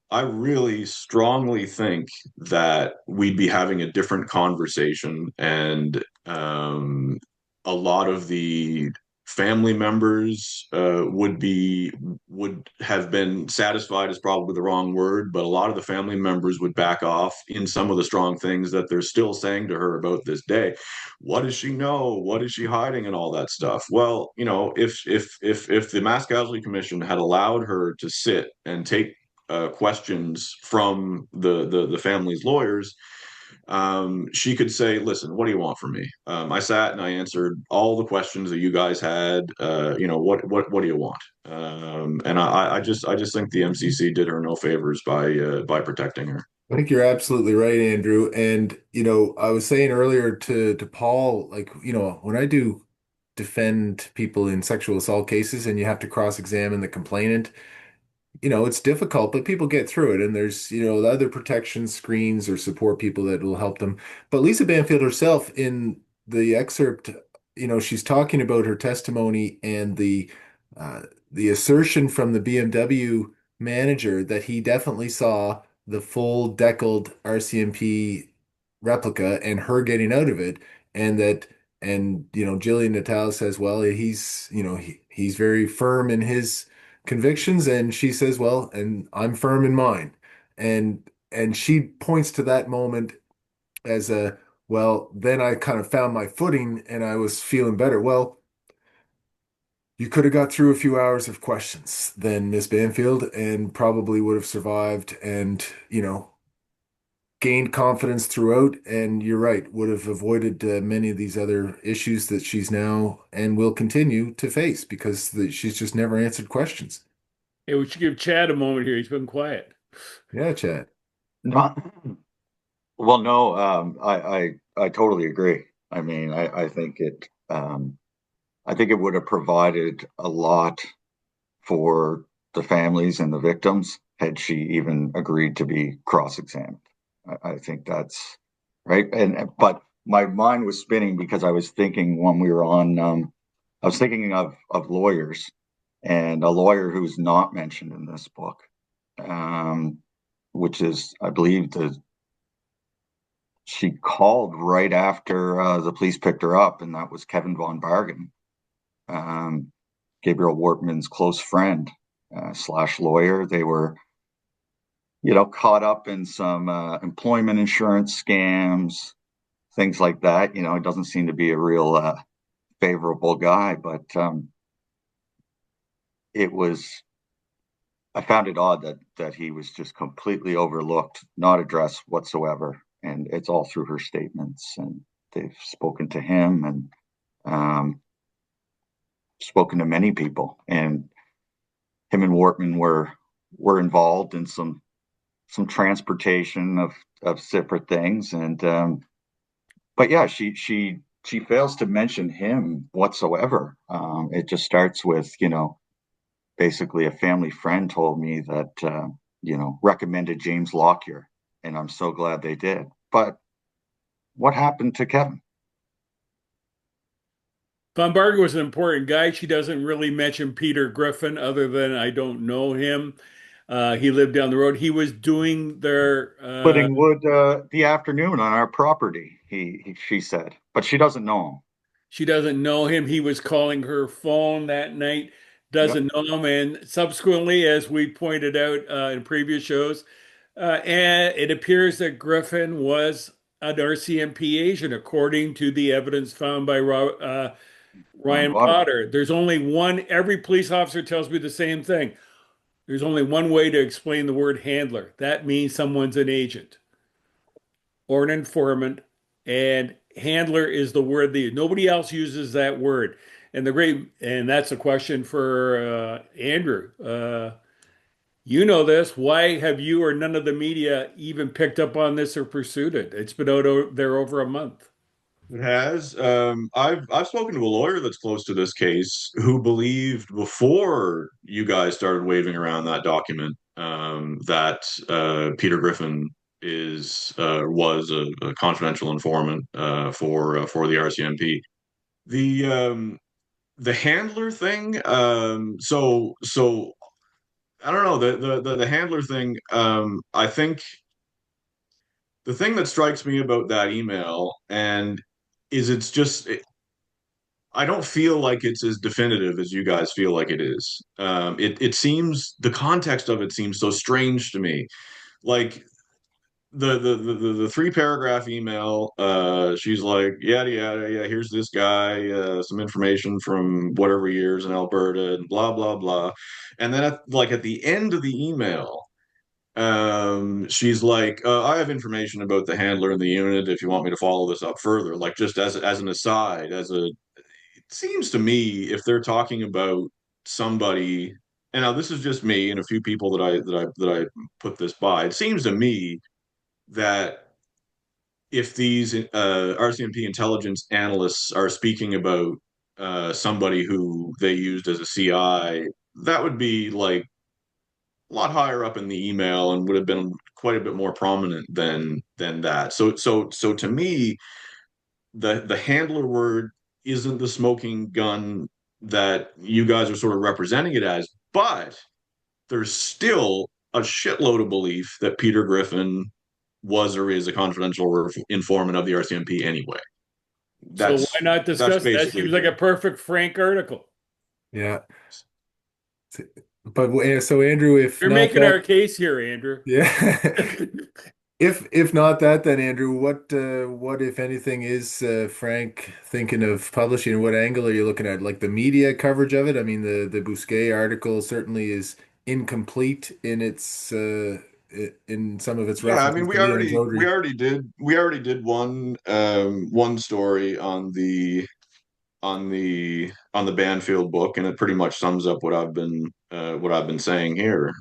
I really strongly think that we'd be having a different conversation, and a lot of the family members would have been satisfied is probably the wrong word, but a lot of the family members would back off in some of the strong things that they're still saying to her about this day. What does she know? What is she hiding, and all that stuff? Well, if the Mass Casualty Commission had allowed her to sit and take questions from the family's lawyers, she could say, "Listen, what do you want from me? I sat and I answered all the questions that you guys had. What do you want?" And I just think the MCC did her no favors by protecting her. I think you're absolutely right, Andrew. And, I was saying earlier to Paul, like, when I do defend people in sexual assault cases and you have to cross-examine the complainant, it's difficult, but people get through it. And there's, the other protection screens or support people that will help them. But Lisa Banfield herself in the excerpt, she's talking about her testimony and uh, the assertion from the BMW manager that he definitely saw the full deckled RCMP replica and her getting out of it. And that, and, Jillian Natal says, well, he's very firm in his convictions, and she says, well, and I'm firm in mine. And she points to that moment as a, well, then I kind of found my footing and I was feeling better. Well, you could have got through a few hours of questions then, Miss Banfield, and probably would have survived and, gained confidence throughout. And you're right, would have avoided many of these other issues that she's now and will continue to face because she's just never answered questions. hey, we should give Chad a moment here. He's been quiet. Yeah, Chad. No, well, no, I totally agree. I mean, I think it would have provided a lot for the families and the victims had she even agreed to be cross-examined. I think that's right. But my mind was spinning because I was thinking when we were on, I was thinking of lawyers, and a lawyer who's not mentioned in this book, um, which is, I believe, she called right after the police picked her up, and that was Kevin von Bargen, um, Gabriel Wortman's close friend slash lawyer. They were, caught up in some employment insurance scams, things like that. It doesn't seem to be a real favorable guy, but it was. I found it odd that he was just completely overlooked, not addressed whatsoever, and it's all through her statements. And they've spoken to him and spoken to many people, and him and Wortman were involved in some transportation of separate things, and but yeah, she fails to mention him whatsoever. It just starts with basically a family friend told me that, recommended James Lockyer, and I'm so glad they did. But what happened to Kevin? Von Barger was an important guy. She doesn't really mention Peter Griffin other than I don't know him. He lived down the road. He was doing their Splitting wood the afternoon on our property, she said, but she doesn't know him. She doesn't know him. He was calling her phone that night, Yep, doesn't know him. And subsequently, as we pointed out in previous shows, and it appears that Griffin was an RCMP agent, according to the evidence found by Ryan Ryan Potter. Potter. There's only one, every police officer tells me the same thing. There's only one way to explain the word handler. That means someone's an agent or an informant, and handler is the word that nobody else uses that word. And that's a question for Andrew. You know this. Why have you or none of the media even picked up on this or pursued it? It's been out there over a month. It has. I've spoken to a lawyer that's close to this case who believed before you guys started waving around that document that Peter Griffin is was a confidential informant for the RCMP. The handler thing. So I don't know the handler thing. I think the thing that strikes me about that email and is it's just I don't feel like it's as definitive as you guys feel like it is. It seems the context of it seems so strange to me. Like the three paragraph email, she's like, yada yada, yeah, here's this guy, some information from whatever years in Alberta, and blah blah blah. And then at the end of the email, she's like, I have information about the handler in the unit if you want me to follow this up further, like just as an aside, as a it seems to me if they're talking about somebody, and now this is just me and a few people that I put this by, it seems to me that if these RCMP intelligence analysts are speaking about somebody who they used as a CI, that would be like a lot higher up in the email and would have been quite a bit more prominent than that. So to me, the handler word isn't the smoking gun that you guys are sort of representing it as, but there's still a shitload of belief that Peter Griffin was or is a confidential informant of the RCMP anyway. So why not That's discuss it? That basically the seems like point. a perfect Frank article. Yeah. But so Andrew, if You're not making our that, case here, Andrew. yeah. If not that, then Andrew, what if anything is Frank thinking of publishing? What angle are you looking at? Like the media coverage of it? I mean, the Bousquet article certainly is incomplete in its in some of its Yeah, I references mean to Leon Jodrey. we already did one story on the Banfield book, and it pretty much sums up what I've been saying here.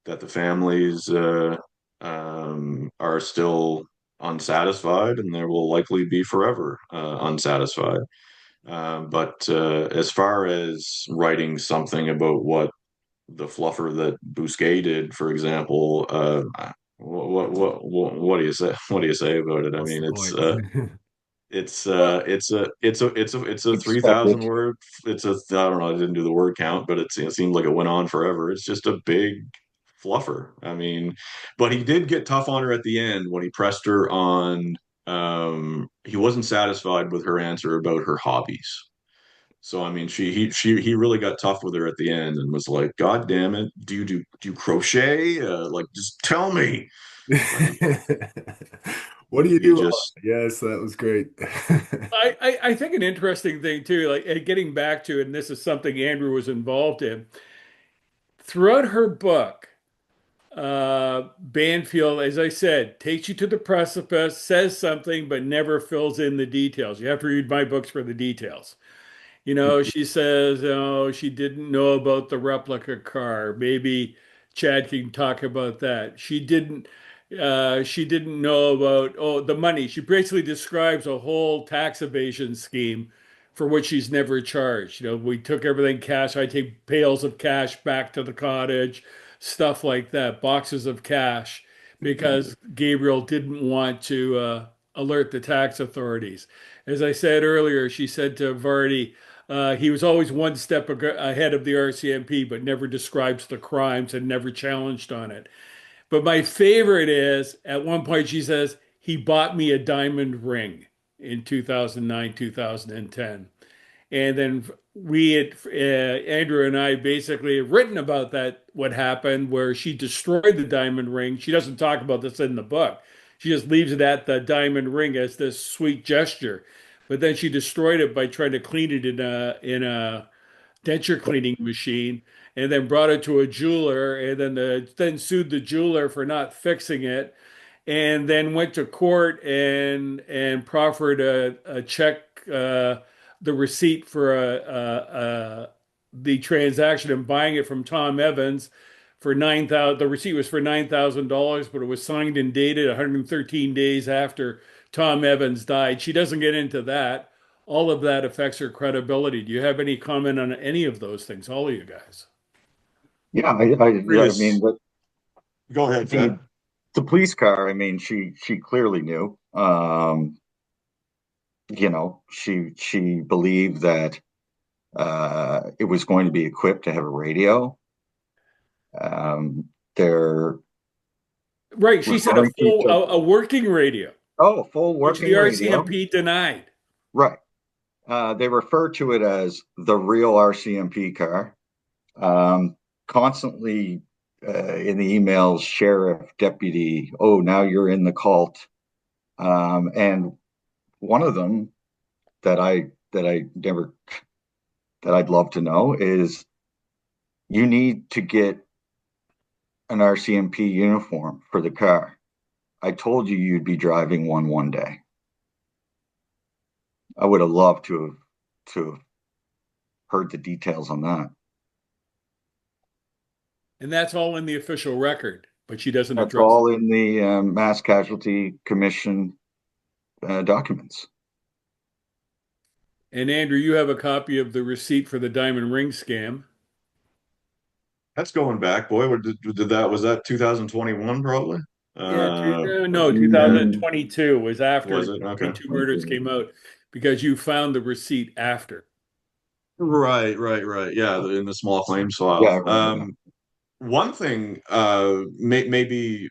That the families are still unsatisfied, and there will likely be forever unsatisfied. But as far as writing something about what the fluffer that Bousquet did, for example, what do you say? What do you say about it? I What's mean, the point? it's a Expected. 3,000 word. It's a I don't know. I didn't do the word count, but it seemed like it went on forever. It's just a big fluffer. I mean, but he did get tough on her at the end when he pressed her on. He wasn't satisfied with her answer about her hobbies. So I mean, he really got tough with her at the end and was like, "God damn it, do you crochet? Like, just tell me." But What do you he do? just Yes, that was great. I think an interesting thing too, like getting back to, and this is something Andrew was involved in throughout her book. Banfield, as I said, takes you to the precipice, says something, but never fills in the details. You have to read my books for the details. She says, oh, she didn't know about the replica car. Maybe Chad can talk about that. She didn't know about, oh, the money. She basically describes a whole tax evasion scheme for which she's never charged. We took everything cash. I take pails of cash back to the cottage, stuff like that, boxes of cash, because Gabriel didn't want to alert the tax authorities. As I said earlier, she said to Vardy, he was always one step ahead of the RCMP, but never describes the crimes and never challenged on it. But my favorite is at one point she says, he bought me a diamond ring in 2009, 2010. And then Andrew and I basically have written about that, what happened, where she destroyed the diamond ring. She doesn't talk about this in the book. She just leaves it at the diamond ring as this sweet gesture. But then she destroyed it by trying to clean it in a denture cleaning machine, and then brought it to a jeweler, and then sued the jeweler for not fixing it, and then went to court and proffered a check, the receipt for the transaction and buying it from Tom Evans for 9,000. The receipt was for $9,000, but it was signed and dated 113 days after Tom Evans died. She doesn't get into that. All of that affects her credibility. Do you have any comment on any of those things, all of you guys? Yeah, I mean, Previous, go ahead, the Chad. the police car. I mean, she clearly knew. She believed that it was going to be equipped to have a radio. They're Right, she said a referring to, full a working radio, full which the working radio. RCMP denied. Right. They refer to it as the real RCMP car. Constantly in the emails, sheriff, deputy, oh, now you're in the cult. And one of them that I never that I'd love to know is you need to get an RCMP uniform for the car. I told you you'd be driving one day. I would have loved to have heard the details on that. And that's all in the official record, but she doesn't That's address it. all in the Mass Casualty Commission documents. And Andrew, you have a copy of the receipt for the diamond ring scam. That's going back, boy. What did that? Was that 2021 probably? Yeah, Uh, no, Mm, 2022 was after was it? Me Okay. Too Murders came out because you found the receipt after. Right, right, right. Yeah, in the small claims file. yeah, I remember that. One thing, maybe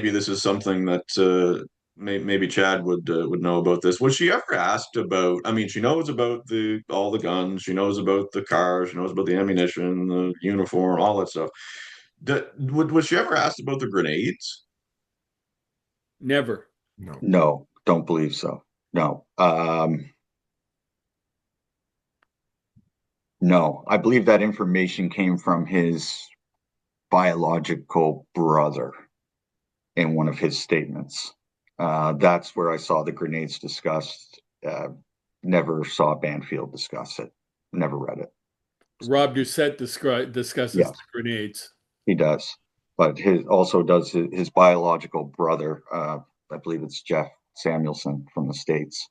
this is something that maybe Chad would know about this. Was she ever asked about? I mean, she knows about the all the guns, she knows about the cars, she knows about the ammunition, the uniform, all that stuff. Was she ever asked about the grenades? Never. No. No, don't believe so. No. No, I believe that information came from his biological brother in one of his statements. That's where I saw the grenades discussed. Never saw Banfield discuss it. Never read it. Rob Doucette discusses the Yes, grenades. he does. But his also does his biological brother. I believe it's Jeff Samuelson from the States.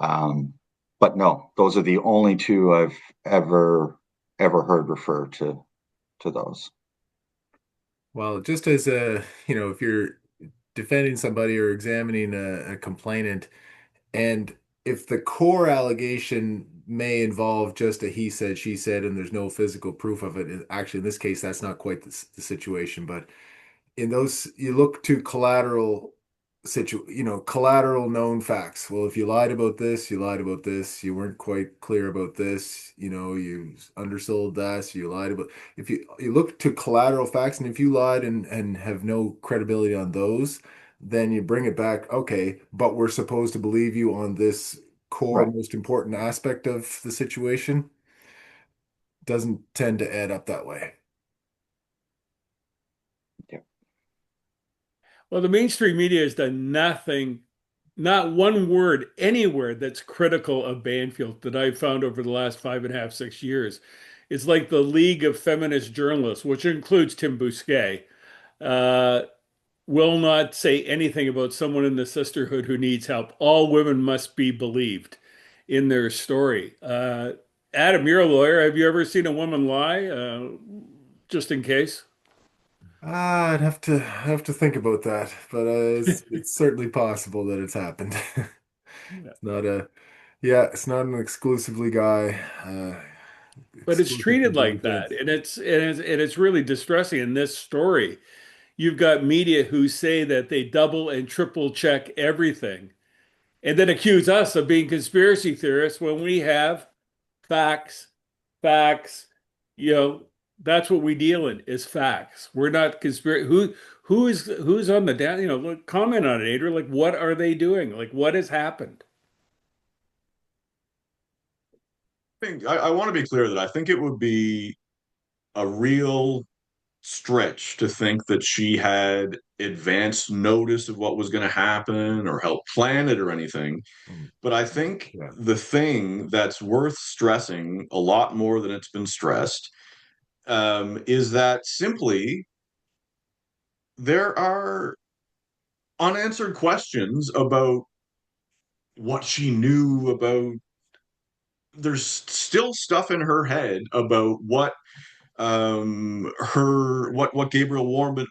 Um, but no, those are the only two I've ever heard refer to those. Well, just as if you're defending somebody or examining a complainant, and if the core allegation may involve just a he said, she said, and there's no physical proof of it, actually, in this case, that's not quite the situation. But in those, you look to collateral known facts. Well, if you lied about this, you lied about this, you weren't quite clear about this, you undersold this, you lied about. If you look to collateral facts, and if you lied and have no credibility on those, then you bring it back. Okay, but we're supposed to believe you on this core, Right. most important aspect of the situation. Doesn't tend to add up that way. Yeah. Well, the mainstream media has done nothing, not one word anywhere that's critical of Banfield that I've found over the last 5.5, 6 years. It's like the League of Feminist Journalists, which includes Tim Bousquet, uh, will not say anything about someone in the sisterhood who needs help. All women must be believed. in their story. Adam, you're a lawyer. Have you ever seen a woman lie? Just in case. I'd have to think about that, but it's certainly possible that it's happened. Yeah. It's not a yeah, it's not an exclusively guy, But it's exclusively treated like Banfield. that, and it's really distressing. In this story, you've got media who say that they double and triple check everything, and then accuse us of being conspiracy theorists when we have facts, facts. You know, that's what we deal in is facts. We're not conspiracy. Who's on the down? Look, comment on it, Adrian. Like, what are they doing? Like, what has happened? I want to be clear that I think it would be a real stretch to think that she had advanced notice of what was going to happen or helped plan it or anything. Mm, But I think yeah. the thing that's worth stressing a lot more than it's been stressed is that simply there are unanswered questions about what she knew about. There's still stuff in her head about what Gabriel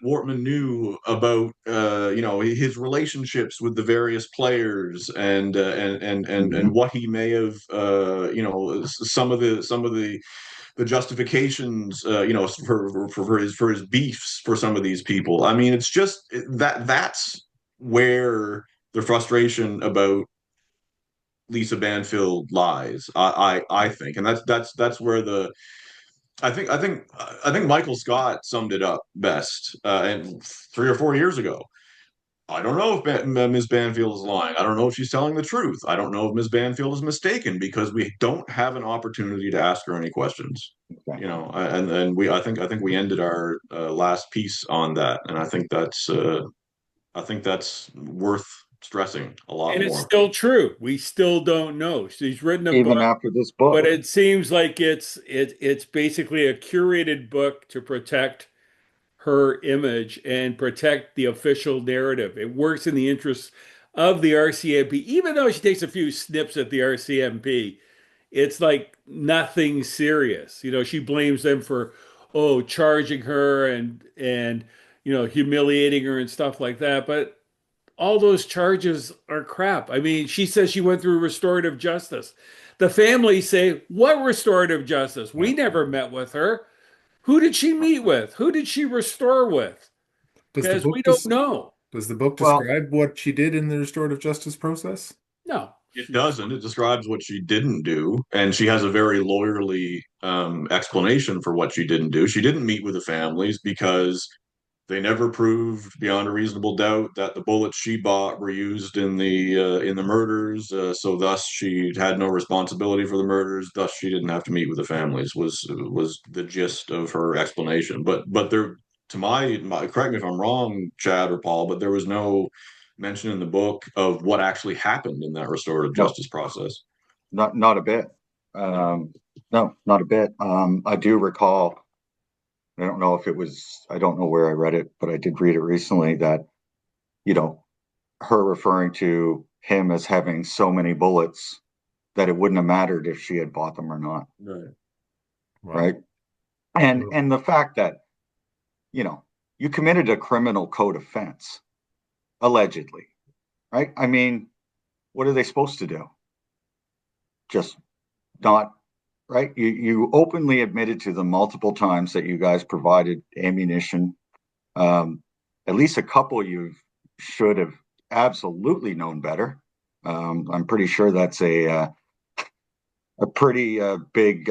Wortman knew about his relationships with the various players and Mhm. what he may have some of the justifications for his beefs for some of these people. I mean, it's just that's where the frustration about Lisa Banfield lies. I think, and that's where the I think Michael Scott summed it up best, and 3 or 4 years ago. I don't know if Ms. Banfield is lying. I don't know if she's telling the truth. I don't know if Ms. Banfield is mistaken because we don't have an opportunity to ask her any questions. Exactly. I think we ended our last piece on that, and I think that's worth stressing a lot And it's more. still true. We still don't know. She's written a Even book, after this but book. it seems like it's basically a curated book to protect her image and protect the official narrative. It works in the interests of the RCMP, even though she takes a few snips at the RCMP. It's like nothing serious. She blames them for charging her and humiliating her and stuff like that. But all those charges are crap. I mean, she says she went through restorative justice. The family say, "What restorative justice? We Yeah. never met with her. Who did she meet with? Who did she restore with? Does the Because we book don't des know." does the book Well, describe what she did in the restorative justice process? No. It doesn't. It describes what she didn't do, and she has a very lawyerly explanation for what she didn't do. She didn't meet with the families because they never proved beyond a reasonable doubt that the bullets she bought were used in the murders. So thus, she had no responsibility for the murders. Thus, she didn't have to meet with the families. Was the gist of her explanation. But there, to my correct me if I'm wrong, Chad or Paul, but there was no mention in the book of what actually happened in that restorative no, justice process. not a bit. Um, no, not a bit. I do recall. I don't know if it was. I don't know where I read it, but I did read it recently that you know her referring to him as having so many bullets that it wouldn't have mattered if she had bought them or not, Right. Wow. right? And Well, and the fact that you know you committed a criminal code offense allegedly, right? I mean, what are they supposed to do? Just not right? You openly admitted to them multiple times that you guys provided ammunition. Um, at least a couple you should have absolutely known better. I'm pretty sure that's a pretty big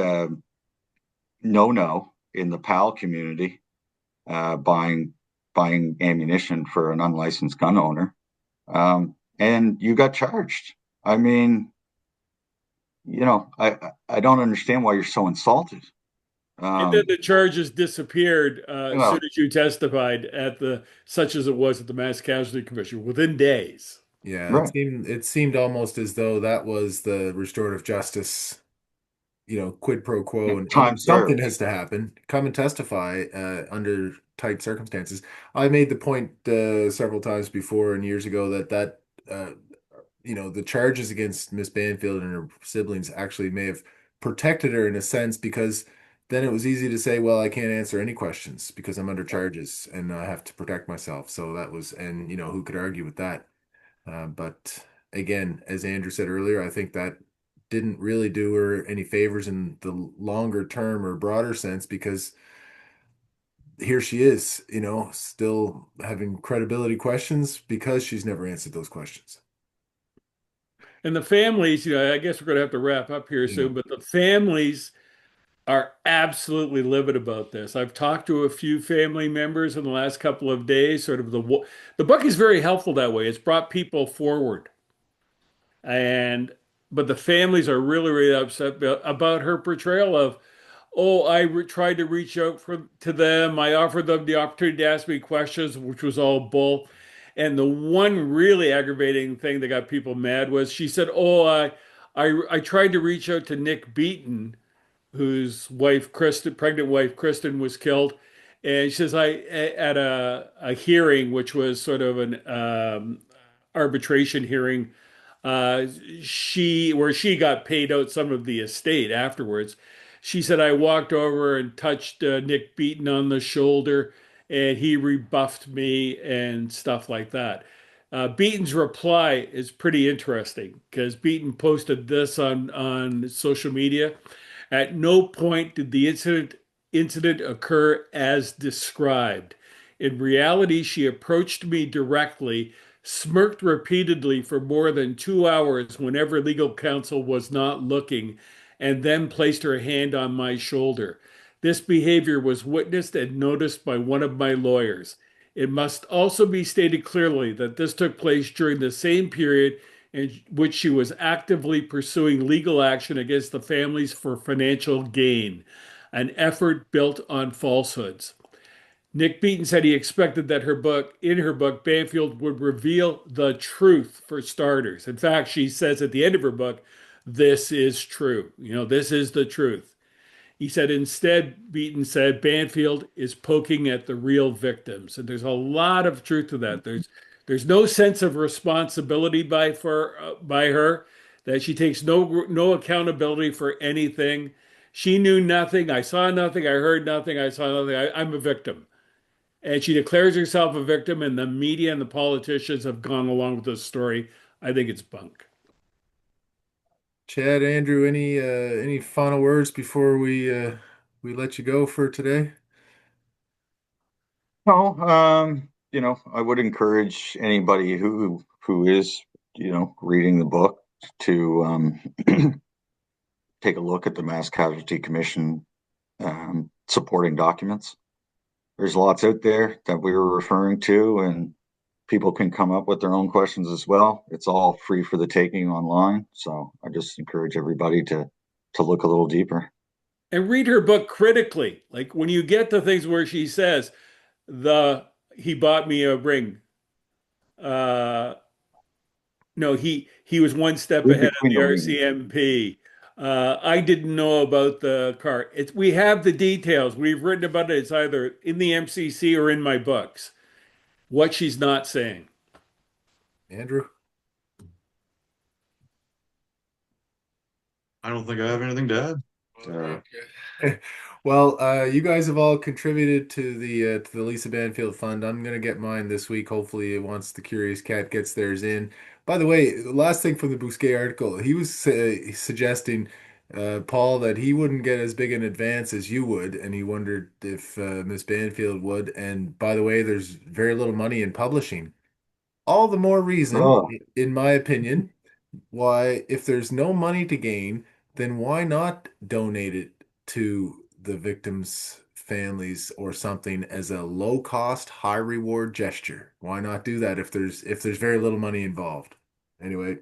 no-no in the PAL community, buying ammunition for an unlicensed gun owner. And you got charged. I mean, I don't understand why you're so insulted. And then Um, the charges disappeared as soon well, as you testified at such as it was at the Mass Casualty Commission within days. yeah, it right. seemed it seemed almost as though that was the restorative justice, quid pro quo, and Time something served. has to happen. Come and testify under tight circumstances. I made the point several times before and years ago that the charges against Miss Banfield and her siblings actually may have protected her in a sense because then it was easy to say, well, I can't answer any questions because I'm under charges and I have to protect myself. So that was, and who could argue with that? But again, as Andrew said earlier, I think that didn't really do her any favors in the longer term or broader sense because here she is, still having credibility questions because she's never answered those questions. And the families, I guess we're going to have to wrap up here Yeah. soon, but the families are absolutely livid about this. I've talked to a few family members in the last couple of days. Sort of the book is very helpful that way. It's brought people forward, and but the families are really really upset about her portrayal of. Oh, tried to reach out to them. I offered them the opportunity to ask me questions, which was all bull. And the one really aggravating thing that got people mad was she said, "Oh, I tried to reach out to Nick Beaton, whose wife, Kristen, pregnant wife, Kristen, was killed. And she says, at a hearing, which was sort of an arbitration hearing, uh, where she got paid out some of the estate afterwards. She said, I walked over and touched Nick Beaton on the shoulder, and he rebuffed me and stuff like that. Beaton's reply is pretty interesting because Beaton posted this on social media. At no point did the incident occur as described. In reality, she approached me directly, smirked repeatedly for more than 2 hours whenever legal counsel was not looking, and then placed her hand on my shoulder. This behavior was witnessed and noticed by one of my lawyers. It must also be stated clearly that this took place during the same period in which she was actively pursuing legal action against the families for financial gain, an effort built on falsehoods. Nick Beaton said he expected that in her book, Banfield would reveal the truth for starters. In fact, she says at the end of her book, this is true. This is the truth. He said instead, Beaton said Banfield is poking at the real victims, and there's a lot of truth to that. There's no sense of responsibility by her, that she takes no accountability for anything. She knew nothing. I saw nothing. I heard nothing. I saw nothing. I'm a victim, and she declares herself a victim. And the media and the politicians have gone along with this story. I think it's bunk. Chad, Andrew, any final words before we let you go for today? No, I would encourage anybody who is, reading the book to take a look at the Mass Casualty Commission supporting documents. There's lots out there that we were referring to, and people can come up with their own questions as well. It's all free for the taking online. So I just encourage everybody to look a little deeper. And read her book critically. Like when you get to things where she says, the he bought me a ring. Uh, no, he was one step Read ahead of between the the lines. RCMP. I didn't know about the car. We have the details. We've written about it. It's either in the MCC or in my books. What she's not saying. Andrew? I don't think I have anything to add. Okay. Well, you guys have all contributed to the Lisa Banfield Fund. I'm gonna get mine this week. Hopefully, once the Curious Cat gets theirs in. By the way, the last thing from the Bousquet article, he was suggesting, Paul, that he wouldn't get as big an advance as you would, and he wondered if Miss Banfield would. And by the way, there's very little money in publishing. All the more reason, Oh, in my opinion, why, if there's no money to gain, then why not donate it to the victims' families or something as a low cost, high reward gesture? Why not do that if there's very little money involved? Anyway,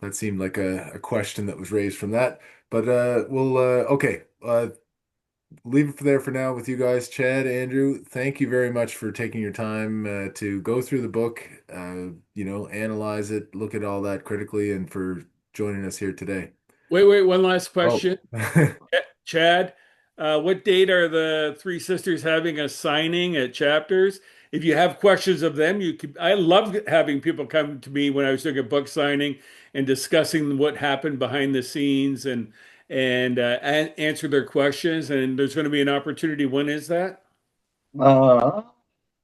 that seemed like a question that was raised from that. But we'll okay. Leave it there for now with you guys. Chad, Andrew, thank you very much for taking your time to go through the book, analyze it, look at all that critically, and for joining us here today. Wait, one last Oh, question. Chad, what date are the three sisters having a signing at Chapters? if you have questions of them, you could. I loved having people come to me when I was doing a book signing and discussing what happened behind the scenes and answer their questions. And there's going to be an opportunity. When is that? Uh,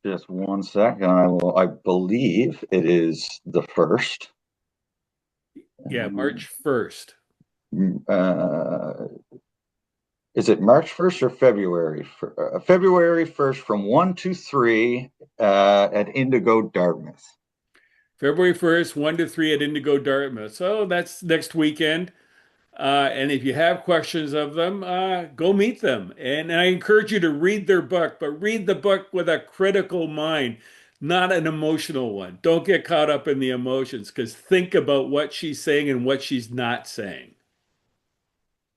just one second. I believe it is the first. Yeah, Um, March 1st. uh, is it March 1st or February? February 1st from 1 to 3 at Indigo Dartmouth. February 1st, 1 to 3 at Indigo Dartmouth. So that's next weekend. And if you have questions of them, go meet them. And I encourage you to read their book, but read the book with a critical mind, not an emotional one. Don't get caught up in the emotions because think about what she's saying and what she's not saying.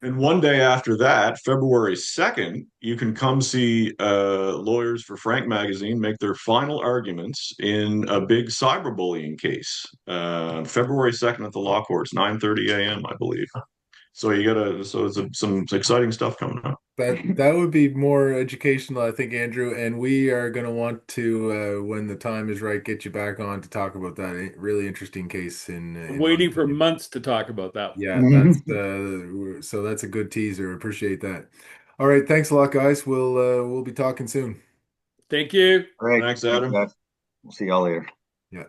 And one day after that, February 2nd, you can come see Lawyers for Frank magazine make their final arguments in a big cyberbullying case. February 2nd at the law courts, 9:30 a.m., I believe. So it's some exciting stuff coming up. That would be more educational, I think, Andrew. And we are going to want to, when the time is right, get you back on to talk about that really interesting case I'm in my waiting for opinion. months to talk about that one. Yeah, that's so that's a good teaser. Appreciate that. All right, thanks a lot, guys. We'll be talking soon. Thank you. All right. Thanks, Thanks, Adam. guys. We'll see y'all later. Yeah.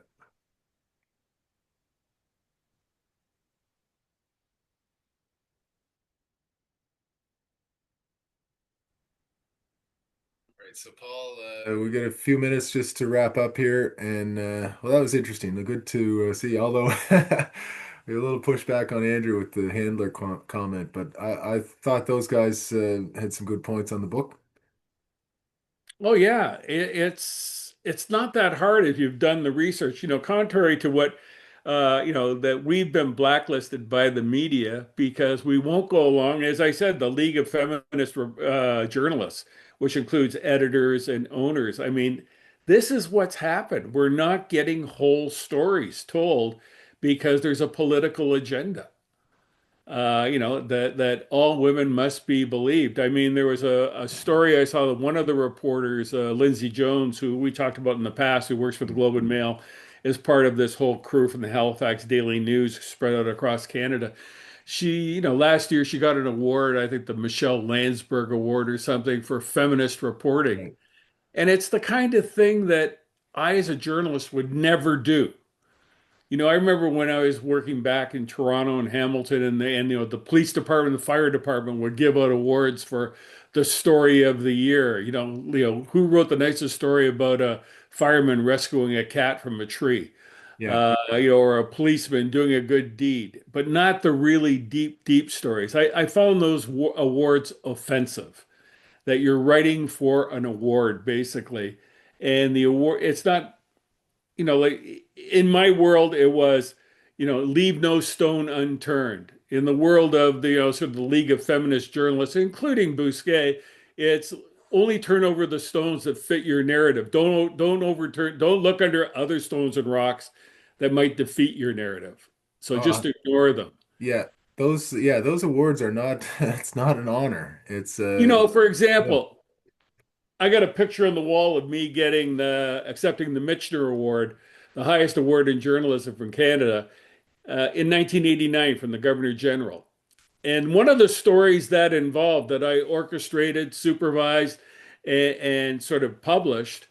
All right, so Paul, we got a few minutes just to wrap up here, and well, that was interesting. Good to see. Although we had a little pushback on Andrew with the handler comment, but I thought those guys had some good points on the book. Oh yeah, it's not that hard if you've done the research. Contrary to what that we've been blacklisted by the media because we won't go along. As I said, the League of Feminist Journalists, which includes editors and owners. I mean, this is what's happened. We're not getting whole stories told because there's a political agenda that all women must be believed. I mean, there was a story I saw that one of the reporters, Lindsay Jones, who we talked about in the past, who works for the Globe and Mail, is part of this whole crew from the Halifax Daily News spread out across Canada. Last year she got an award, I think the Michelle Landsberg Award or something for feminist reporting. Right. And it's the kind of thing that I, as a journalist, would never do. I remember when I was working back in Toronto and Hamilton, and the police department, the fire department would give out awards for the story of the year. Who wrote the nicest story about a fireman rescuing a cat from a tree, Yeah. or a policeman doing a good deed, but not the really deep, deep stories. I found those awards offensive. That you're writing for an award, basically, and the award it's not like in my world, it was, leave no stone unturned. In the world of the, sort of the League of Feminist Journalists, including Bousquet, it's only turn over the stones that fit your narrative. Don't look under other stones and rocks that might defeat your narrative. So Uh, just ignore them. yeah. Those awards are not. It's not an honor. It's For yeah. example, I got a picture on the wall of me getting accepting the Michener Award, the highest award in journalism from Canada, in 1989 from the Governor General. And one of the stories that involved that I orchestrated, supervised, and sort of published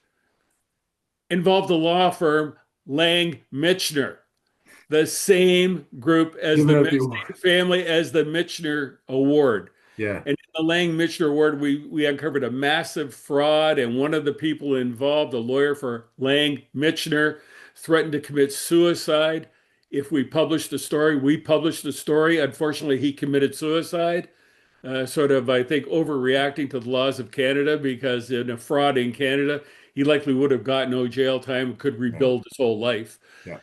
involved the law firm Lang Michener, the same group as the Giving out the award. same family as the Michener Award. Yeah. And in the Lang Michener Award, we uncovered a massive fraud, and one of the people involved, a lawyer for Lang Michener, threatened to commit suicide if we published the story. We published the story. Unfortunately, he committed suicide, sort of, I think, overreacting to the laws of Canada because in a fraud in Canada, he likely would have got no jail time and could Yeah. rebuild his whole life. Yeah.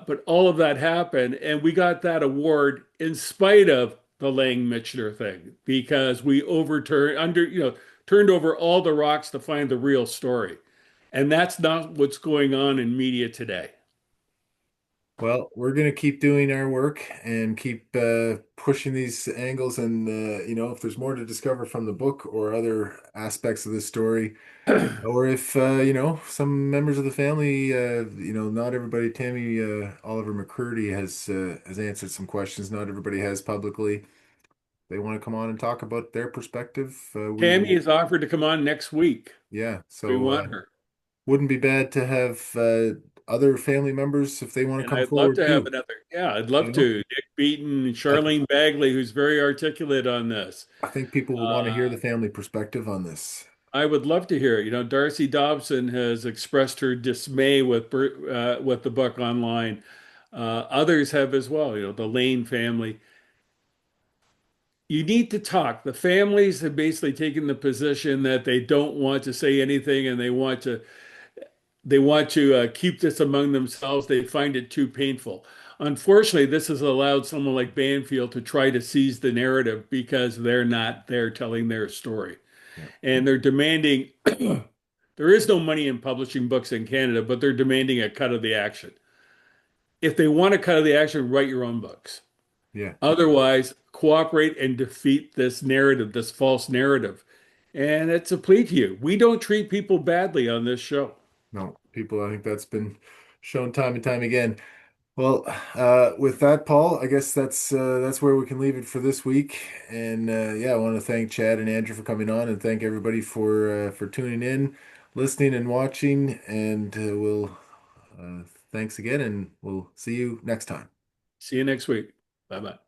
But all of that happened, and we got that award in spite of the Lang Michener thing because we turned over all the rocks to find the real story. And that's not what's going on in media today. Well, we're going to keep doing our work and keep pushing these angles. And, if there's more to discover from the book or other aspects of this story, or if, some members of the family, not everybody, Tammy Oliver McCurdy has answered some questions. Not everybody has publicly. They want to come on and talk about their perspective. We Tammy will, has offered to come on next week. yeah. We So want her. wouldn't be bad to have other family members if they want to And come I'd love forward to have too. another. Yeah, I'd love You know, to. Dick Beaton, I, Charlene Bagley, who's very articulate on this. I think people will want to hear Uh, the family perspective on this. I would love to hear it. Darcy Dobson has expressed her dismay with the book online. Others have as well. The Lane family. You need to talk. The families have basically taken the position that they don't want to say anything, and they want to keep this among themselves. They find it too painful. Unfortunately, this has allowed someone like Banfield to try to seize the narrative because they're not there telling their story. Yeah. And they're demanding, there is no money in publishing books in Canada, but they're demanding a cut of the action. If they want a cut of the action, write your own books. Yeah. Otherwise, cooperate and defeat this narrative, this false narrative. And it's a plea to you. We don't treat people badly on this show. No, people, I think that's been shown time and time again. Well, with that, Paul, I guess that's where we can leave it for this week. And yeah, I want to thank Chad and Andrew for coming on, and thank everybody for tuning in, listening, and watching. And we'll thanks again, and we'll see you next time. See you next week. Bye bye.